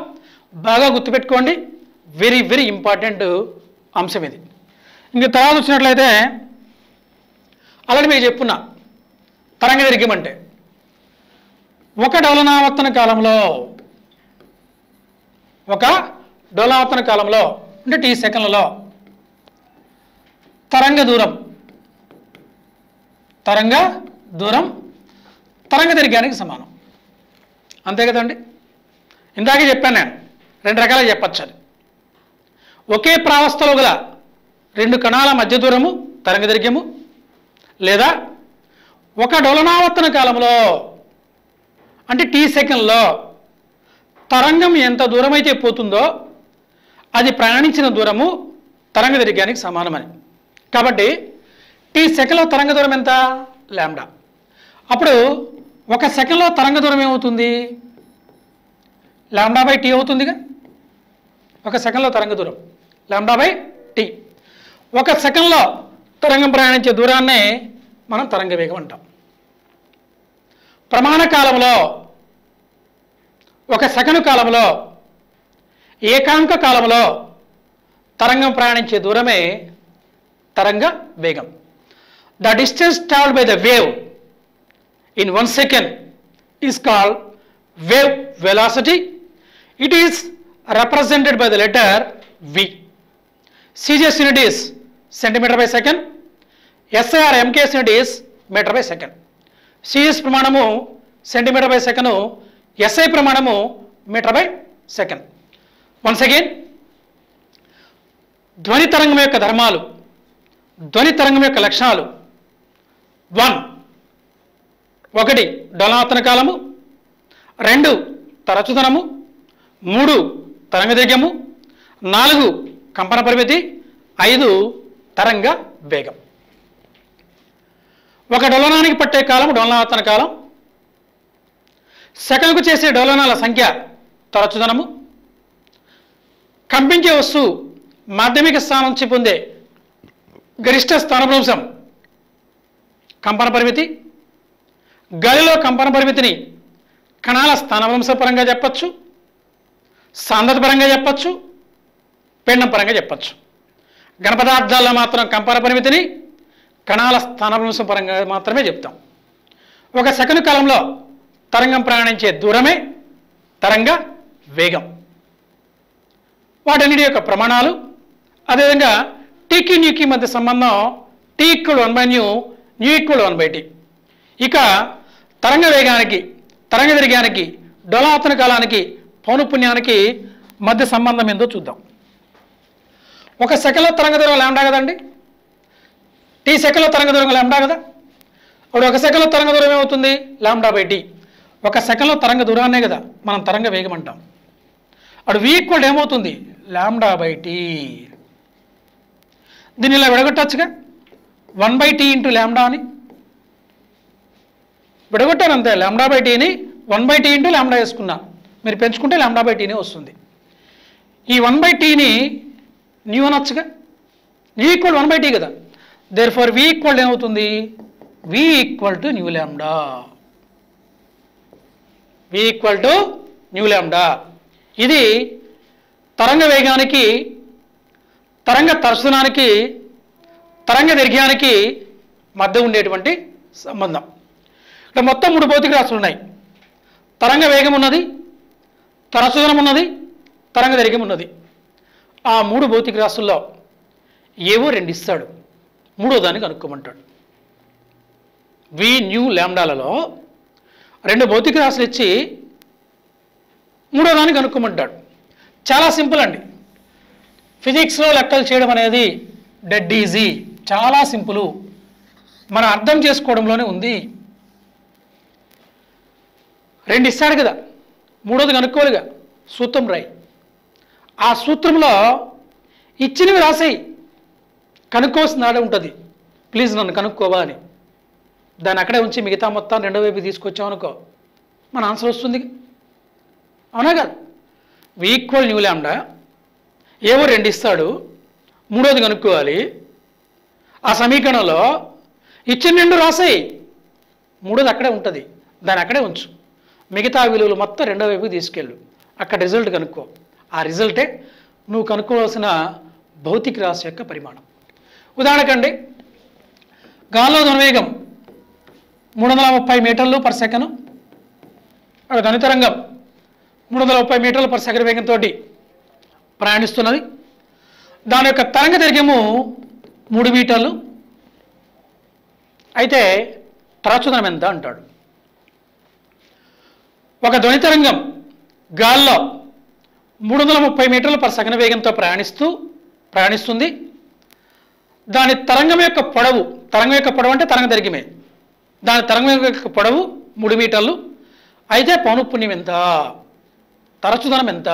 బాగా గుర్తుపెట్టుకోండి. వెరీ వెరీ ఇంపార్టెంట్ అంశం ఇది. ఇంక తర్వాత వచ్చినట్లయితే అలాగే మీకు చెప్పున్నా తరంగ దైర్ఘ్యం అంటే ఒక డోలనావర్తన కాలంలో అంటే టీ సెకండ్లలో తరంగ దూరం తరంగ దైర్ఘ్యానికి సమానం. అంతే కదండి. ఇందాకే చెప్పాను నేను 2 రకాలుగా చెప్పచ్చు. అది ఒకే ప్రావస్థలో గల 2 కణాల మధ్య దూరము తరంగ దైర్ఘ్యము, లేదా ఒక డోలనావర్తన కాలంలో అంటే టీ సెకండ్లో తరంగం ఎంత దూరం అయితే పోతుందో అది ప్రయాణించిన దూరము తరంగ దైర్ఘ్యానికి సమానమని. కాబట్టి టీ సెకండ్లో తరంగ దూరం ఎంత? లాంబ్డా. అప్పుడు 1 సెకండ్లో తరంగ దూరం ఏమవుతుంది? Lambda by tea అవుతుందిగా. 1 సెకండ్లో తరంగ దూరం లాంబ్డా బై టీ. 1 సెకండ్లో తరంగం ప్రయాణించే దూరాన్నే మనం తరంగ వేగం అంటాం. ప్రమాణ కాలంలో 1 సెకండ్ కాలంలో ఏకాంక కాలంలో తరంగం ప్రయాణించే దూరమే తరంగ వేగం. The distance travelled by the wave in 1 second is called wave velocity. It is represented by the letter V. CGS unit is centimeter by second. SI or MKS unit is meter by second. CGS ప్రమాణము సెంటీమీటర్ బై సెకండ్, SI ప్రమాణము metre by second. Once again, ధ్వని తరంగం యొక్క ధర్మాలు, ధ్వని తరంగం యొక్క లక్షణాలు. 1 డోలనావర్తన కాలము, 2 తరచుదనము, 3 తరంగదైర్ఘ్యము, 4 కంపన పరిమితి, 5 తరంగ వేగం. ఒక డోలనానికి పట్టే కాలం డోలనావర్తన కాలం, సెకనుకు చేసే డోలనాల సంఖ్య తరచుదనము, కంపించే వస్తువు మాధ్యమిక స్థానం నుంచి పొందే గరిష్ట స్థానభ్రంశం కంపన పరిమితి, గాలిలో కంపన పరిమితిని కణాల స్థానభ్రంశ పరంగా చెప్పచ్చు, సాంద్రత పరంగా చెప్పచ్చు, పిండం పరంగా చెప్పచ్చు. ఘన పదార్థాల్లో మాత్రం కంపన పరిమితిని కణాల స్థానభ్రంశం పరంగా మాత్రమే చెప్తాం. ఒక సెకను కాలంలో తరంగం ప్రయాణించే దూరమే తరంగ వేగం. వాటన్నిటి యొక్క ప్రమాణాలు, అదేవిధంగా టీకి న్యూకి మధ్య సంబంధం టీ ఈక్వల్ 1/న్యూ, న్యూ ఈక్వల్ 1/t. ఇక తరంగ వేగానికి, తరంగ దైర్ఘ్యానికి, డోలనావర్తన కాలానికి, పౌనఃపున్యానికి మధ్య సంబంధం ఏందో చూద్దాం. ఒక సెకన్లో తరంగ దూరం లాంబ్డా కదండి, టీ సెకన్లో తరంగ దూరం లాంబ్డా కదా. అప్పుడు ఒక సెకన్లో తరంగ దూరం ఏమవుతుంది? λ/t. ఒక సెకన్లో తరంగ దూరాన్నే కదా మనం తరంగ వేగం అంటాం. అప్పుడు v ఈక్వల్ ఏమవుతుంది? λ/t. దీన్ని ఇలా విడగొట్టచ్చుగా, 1/t ఇంటూ లాంబ్డా అని విడగొట్టాను అంతే. λ/tని 1/t ఇంటూ లాంబ్డా వేసుకున్నా, మీరు పెంచుకుంటే λ/tనే వస్తుంది. ఈ 1/tని న్యూ అనొచ్చుగా, న్యూ ఈక్వల్ 1/t కదా. దేర్ఫోర్ v ఈక్వల్ ఏమవుతుంది? v equal to new lambda. v equal to new lambda. ఇది తరంగ వేగానికి, తరంగ తరచుదనానికి, తరంగ దైర్ఘ్యానికి మధ్య ఉండేటువంటి సంబంధం. ఇక్కడ మొత్తం 3 భౌతిక రాశులు ఉన్నాయి. తరంగ వేగం ఉన్నది, తరచుదనం ఉన్నది, తరంగ దైర్ఘ్యం ఉన్నది. ఆ 3 భౌతిక రాశుల్లో ఏవో 2 ఇస్తాడు, మూడో దాన్ని కనుక్కోమంటాడు. వి న్యూ లాంబ్డాలలో 2 భౌతిక రాశులు ఇచ్చి మూడో దాన్ని కనుక్కోమంటాడు. చాలా సింపుల్ అండి. ఫిజిక్స్లో లెక్కలు చేయడం అనేది డెడ్ ఈజీ, చాలా సింపుల్. మనం అర్థం చేసుకోవడంలోనే ఉంది. 2 ఇస్తాడు కదా, మూడోది కనుక్కోవాలిగా. సూత్రం రాయి. ఆ సూత్రంలో ఇచ్చినవి రాసేయి, కనుక్కోవాల్సిన ఆడే ఉంటుంది. ప్లీజ్ నన్ను కనుక్కోవా అని. దాన్ని అక్కడే ఉంచి మిగతా మొత్తాన్ని రెండో వైపు తీసుకొచ్చామనుకో మన ఆన్సర్ వస్తుంది. అవునా కదా? v ఈక్వల్ న్యూ లాంబ్డా, ఏవో 2 ఇస్తాడు, మూడోది కనుక్కోవాలి. ఆ సమీకరణంలో ఇచ్చిన 2 రాసేయి, మూడోది అక్కడే ఉంటుంది, దాన్ని అక్కడే ఉంచు. మిగతా విలువలు మొత్తం రెండో వైపుకి తీసుకెళ్ళు, అక్కడ రిజల్ట్ కనుక్కో. ఆ రిజల్టే నువ్వు కనుక్కోవాల్సిన భౌతిక రాశి యొక్క పరిమాణం. ఉదాహరణకండి, గాల్లో ధ్వనివేగం 330 మీటర్లు పర్ సెకను, ధ్వని తరంగం 330 మీటర్లు పర్ సెకండ్ వేగంతో ప్రయాణిస్తున్నది. దాని యొక్క తరంగ దైర్ఘ్యము 3 మీటర్లు. అయితే తరచుదనం ఎంత అంటాడు. ఒక ధ్వని తరంగం గాల్లో 330 మీటర్లు పర్ సెకండ్ వేగంతో ప్రయాణిస్తుంది. దాని తరంగం యొక్క పొడవు, తరంగం యొక్క పొడవు అంటే తరంగ దైర్ఘ్యమే, దాని తరంగం యొక్క పొడవు 3 మీటర్లు. అయితే పౌనఃపున్యం ఎంత, తరచుదనం ఎంత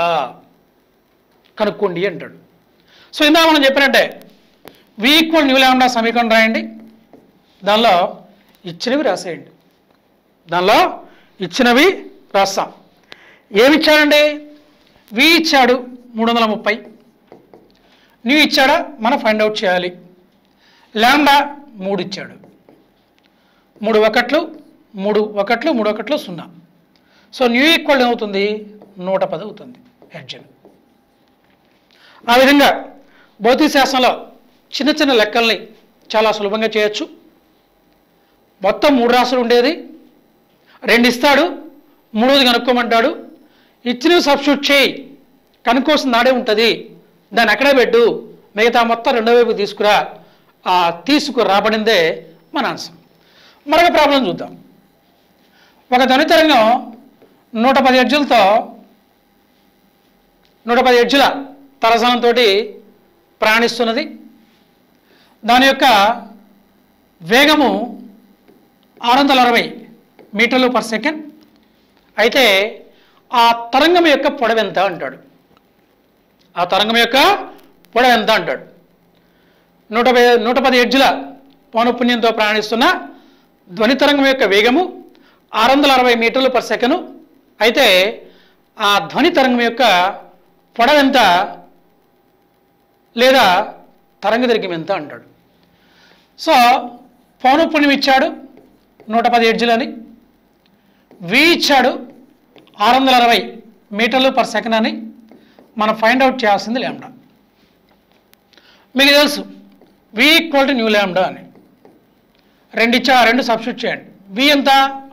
కనుక్కోండి అంటాడు. సో ఇందాక మనం చెప్పినట్టే v ఈక్వల్ న్యూ లాంబ్డా సమీకరణం రాయండి, దానిలో ఇచ్చినవి రాసేయండి. దానిలో ఇచ్చినవి రాస్తాం. ఏమి ఇచ్చాడండి? v ఇచ్చాడు 330, న్యూ ఇచ్చాడా మనం ఫైండ్ అవుట్ చేయాలి. లాంబ్డా 3 ఇచ్చాడు, 3 ఒకట్లు 3 ఒకట్లు 3 ఒకట్లు 0. సో న్యూ ఈక్వల్ ఏమవుతుంది? 110 అవుతుంది ఎడ్జన్. ఆ విధంగా భౌతిక శాస్త్రంలో చిన్న చిన్న లెక్కల్ని చాలా సులభంగా చేయొచ్చు. మొత్తం 3 రాశులు ఉండేది, 2 ఇస్తాడు, మూడోది కనుక్కోమంటాడు. ఇచ్చినవి సబ్స్టిట్యూట్ చేయి, కనుక్కోవాల్సిన నాడే ఉంటుంది, దాన్ని అక్కడే పెట్టు, మిగతా మొత్తం రెండో వైపు తీసుకురా. ఆ తీసుకురాబడిందే మన ఆన్సర్. మరొక ప్రాబ్లం చూద్దాం. ఒక ధ్వని తరంగం 110 హెర్ట్జులతో 110 ఎడ్జ్ల తలసనంతో ప్రయాణిస్తున్నది. దాని యొక్క వేగము 660 మీటర్లు పర్ సెకండ్. అయితే ఆ తరంగం యొక్క పొడవు ఎంత అంటాడు. ఆ తరంగం యొక్క పొడవు ఎంత అంటాడు. 110 ఎడ్జ్ల పౌనఃపున్యంతో ప్రయాణిస్తున్న ధ్వని తరంగం యొక్క వేగము 660 మీటర్లు పర్ సెకండ్. అయితే ఆ ధ్వని తరంగం యొక్క పొడవు ఎంత లేదా తరంగ దైర్ఘ్యం ఎంత అంటాడు. సో పౌనఃపున్యం ఇచ్చాడు 110 ఎడ్జ్లని, వి ఇచ్చాడు 660 మీటర్లు పర్ సెకండ్ అని. మనం ఫైండ్ అవుట్ చేయాల్సింది లాంబ్డా. మీకు తెలుసు వి ఈక్వల్ టు న్యూ లాంబ్డా అని. రెండు సబ్స్టిట్యూట్ చేయండి. వి ఎంత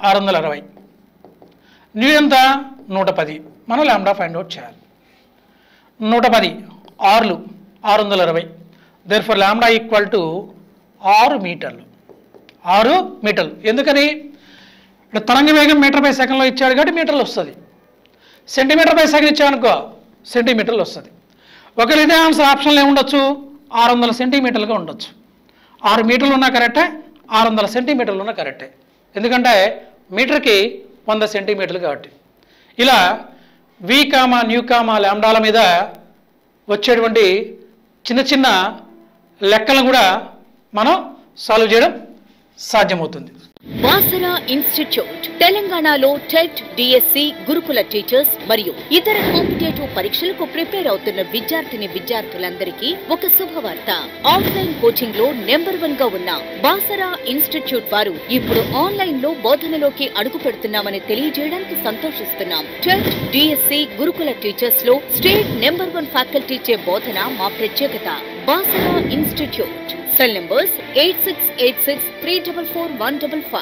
660, న్యూ ఎంత 110. మనం లాంబ్డా ఫైండ్ అవుట్ చేయాలి. 110 660. దేర్ఫోర్ లాంబ్డా ఈక్వల్ టు 6 మీటర్లు. 6 మీటర్లు. ఎందుకని ఇప్పుడు తరంగ వేగం మీటర్ పై సెకండ్లో ఇచ్చాడు కాబట్టి మీటర్లు వస్తుంది. సెంటీమీటర్ పై సెకండ్ ఇచ్చామనుకో సెంటీమీటర్లు వస్తుంది. ఒకవేళ ఇదే ఆన్సర్ ఆప్షన్లో ఏముండొచ్చు 600 సెంటీమీటర్లుగా ఉండొచ్చు. 6 మీటర్లు ఉన్నా కరెక్టే, 600 సెంటీమీటర్లు ఉన్నా కరెక్టే. ఎందుకంటే మీటర్కి 100 సెంటీమీటర్లు కాబట్టి. ఇలా వి కామా న్యూ కామా లాంబ్డాల మీద వచ్చేటువంటి చిన్న చిన్న లెక్కలను కూడా మనం సాల్వ్ చేయడం సాధ్యమవుతుంది. బాసరా ఇన్స్టిట్యూట్ తెలంగాణలో టెట్, డిఎస్సి, గురుకుల టీచర్స్ మరియు ఇతర కాంపిటేటివ్ పరీక్షలకు ప్రిపేర్ అవుతున్న విద్యార్థులందరికీ ఒక శుభవార్త. ఆఫ్లైన్ కోచింగ్ లో నెంబర్ 1 గా ఉన్న బాసరా ఇన్స్టిట్యూట్ వారు ఇప్పుడు ఆన్లైన్ లో బోధనలోకి అడుగు పెడుతున్నామని తెలియజేయడానికి సంతోషిస్తున్నాం. టెట్, డిఎస్సి, గురుకుల టీచర్స్ లో స్టేట్ నెంబర్ 1 ఫ్యాకల్టీ చే బోధన మా ప్రత్యేకత. బాసరా ఇన్స్టిట్యూట్. Cell numbers 8686 344 155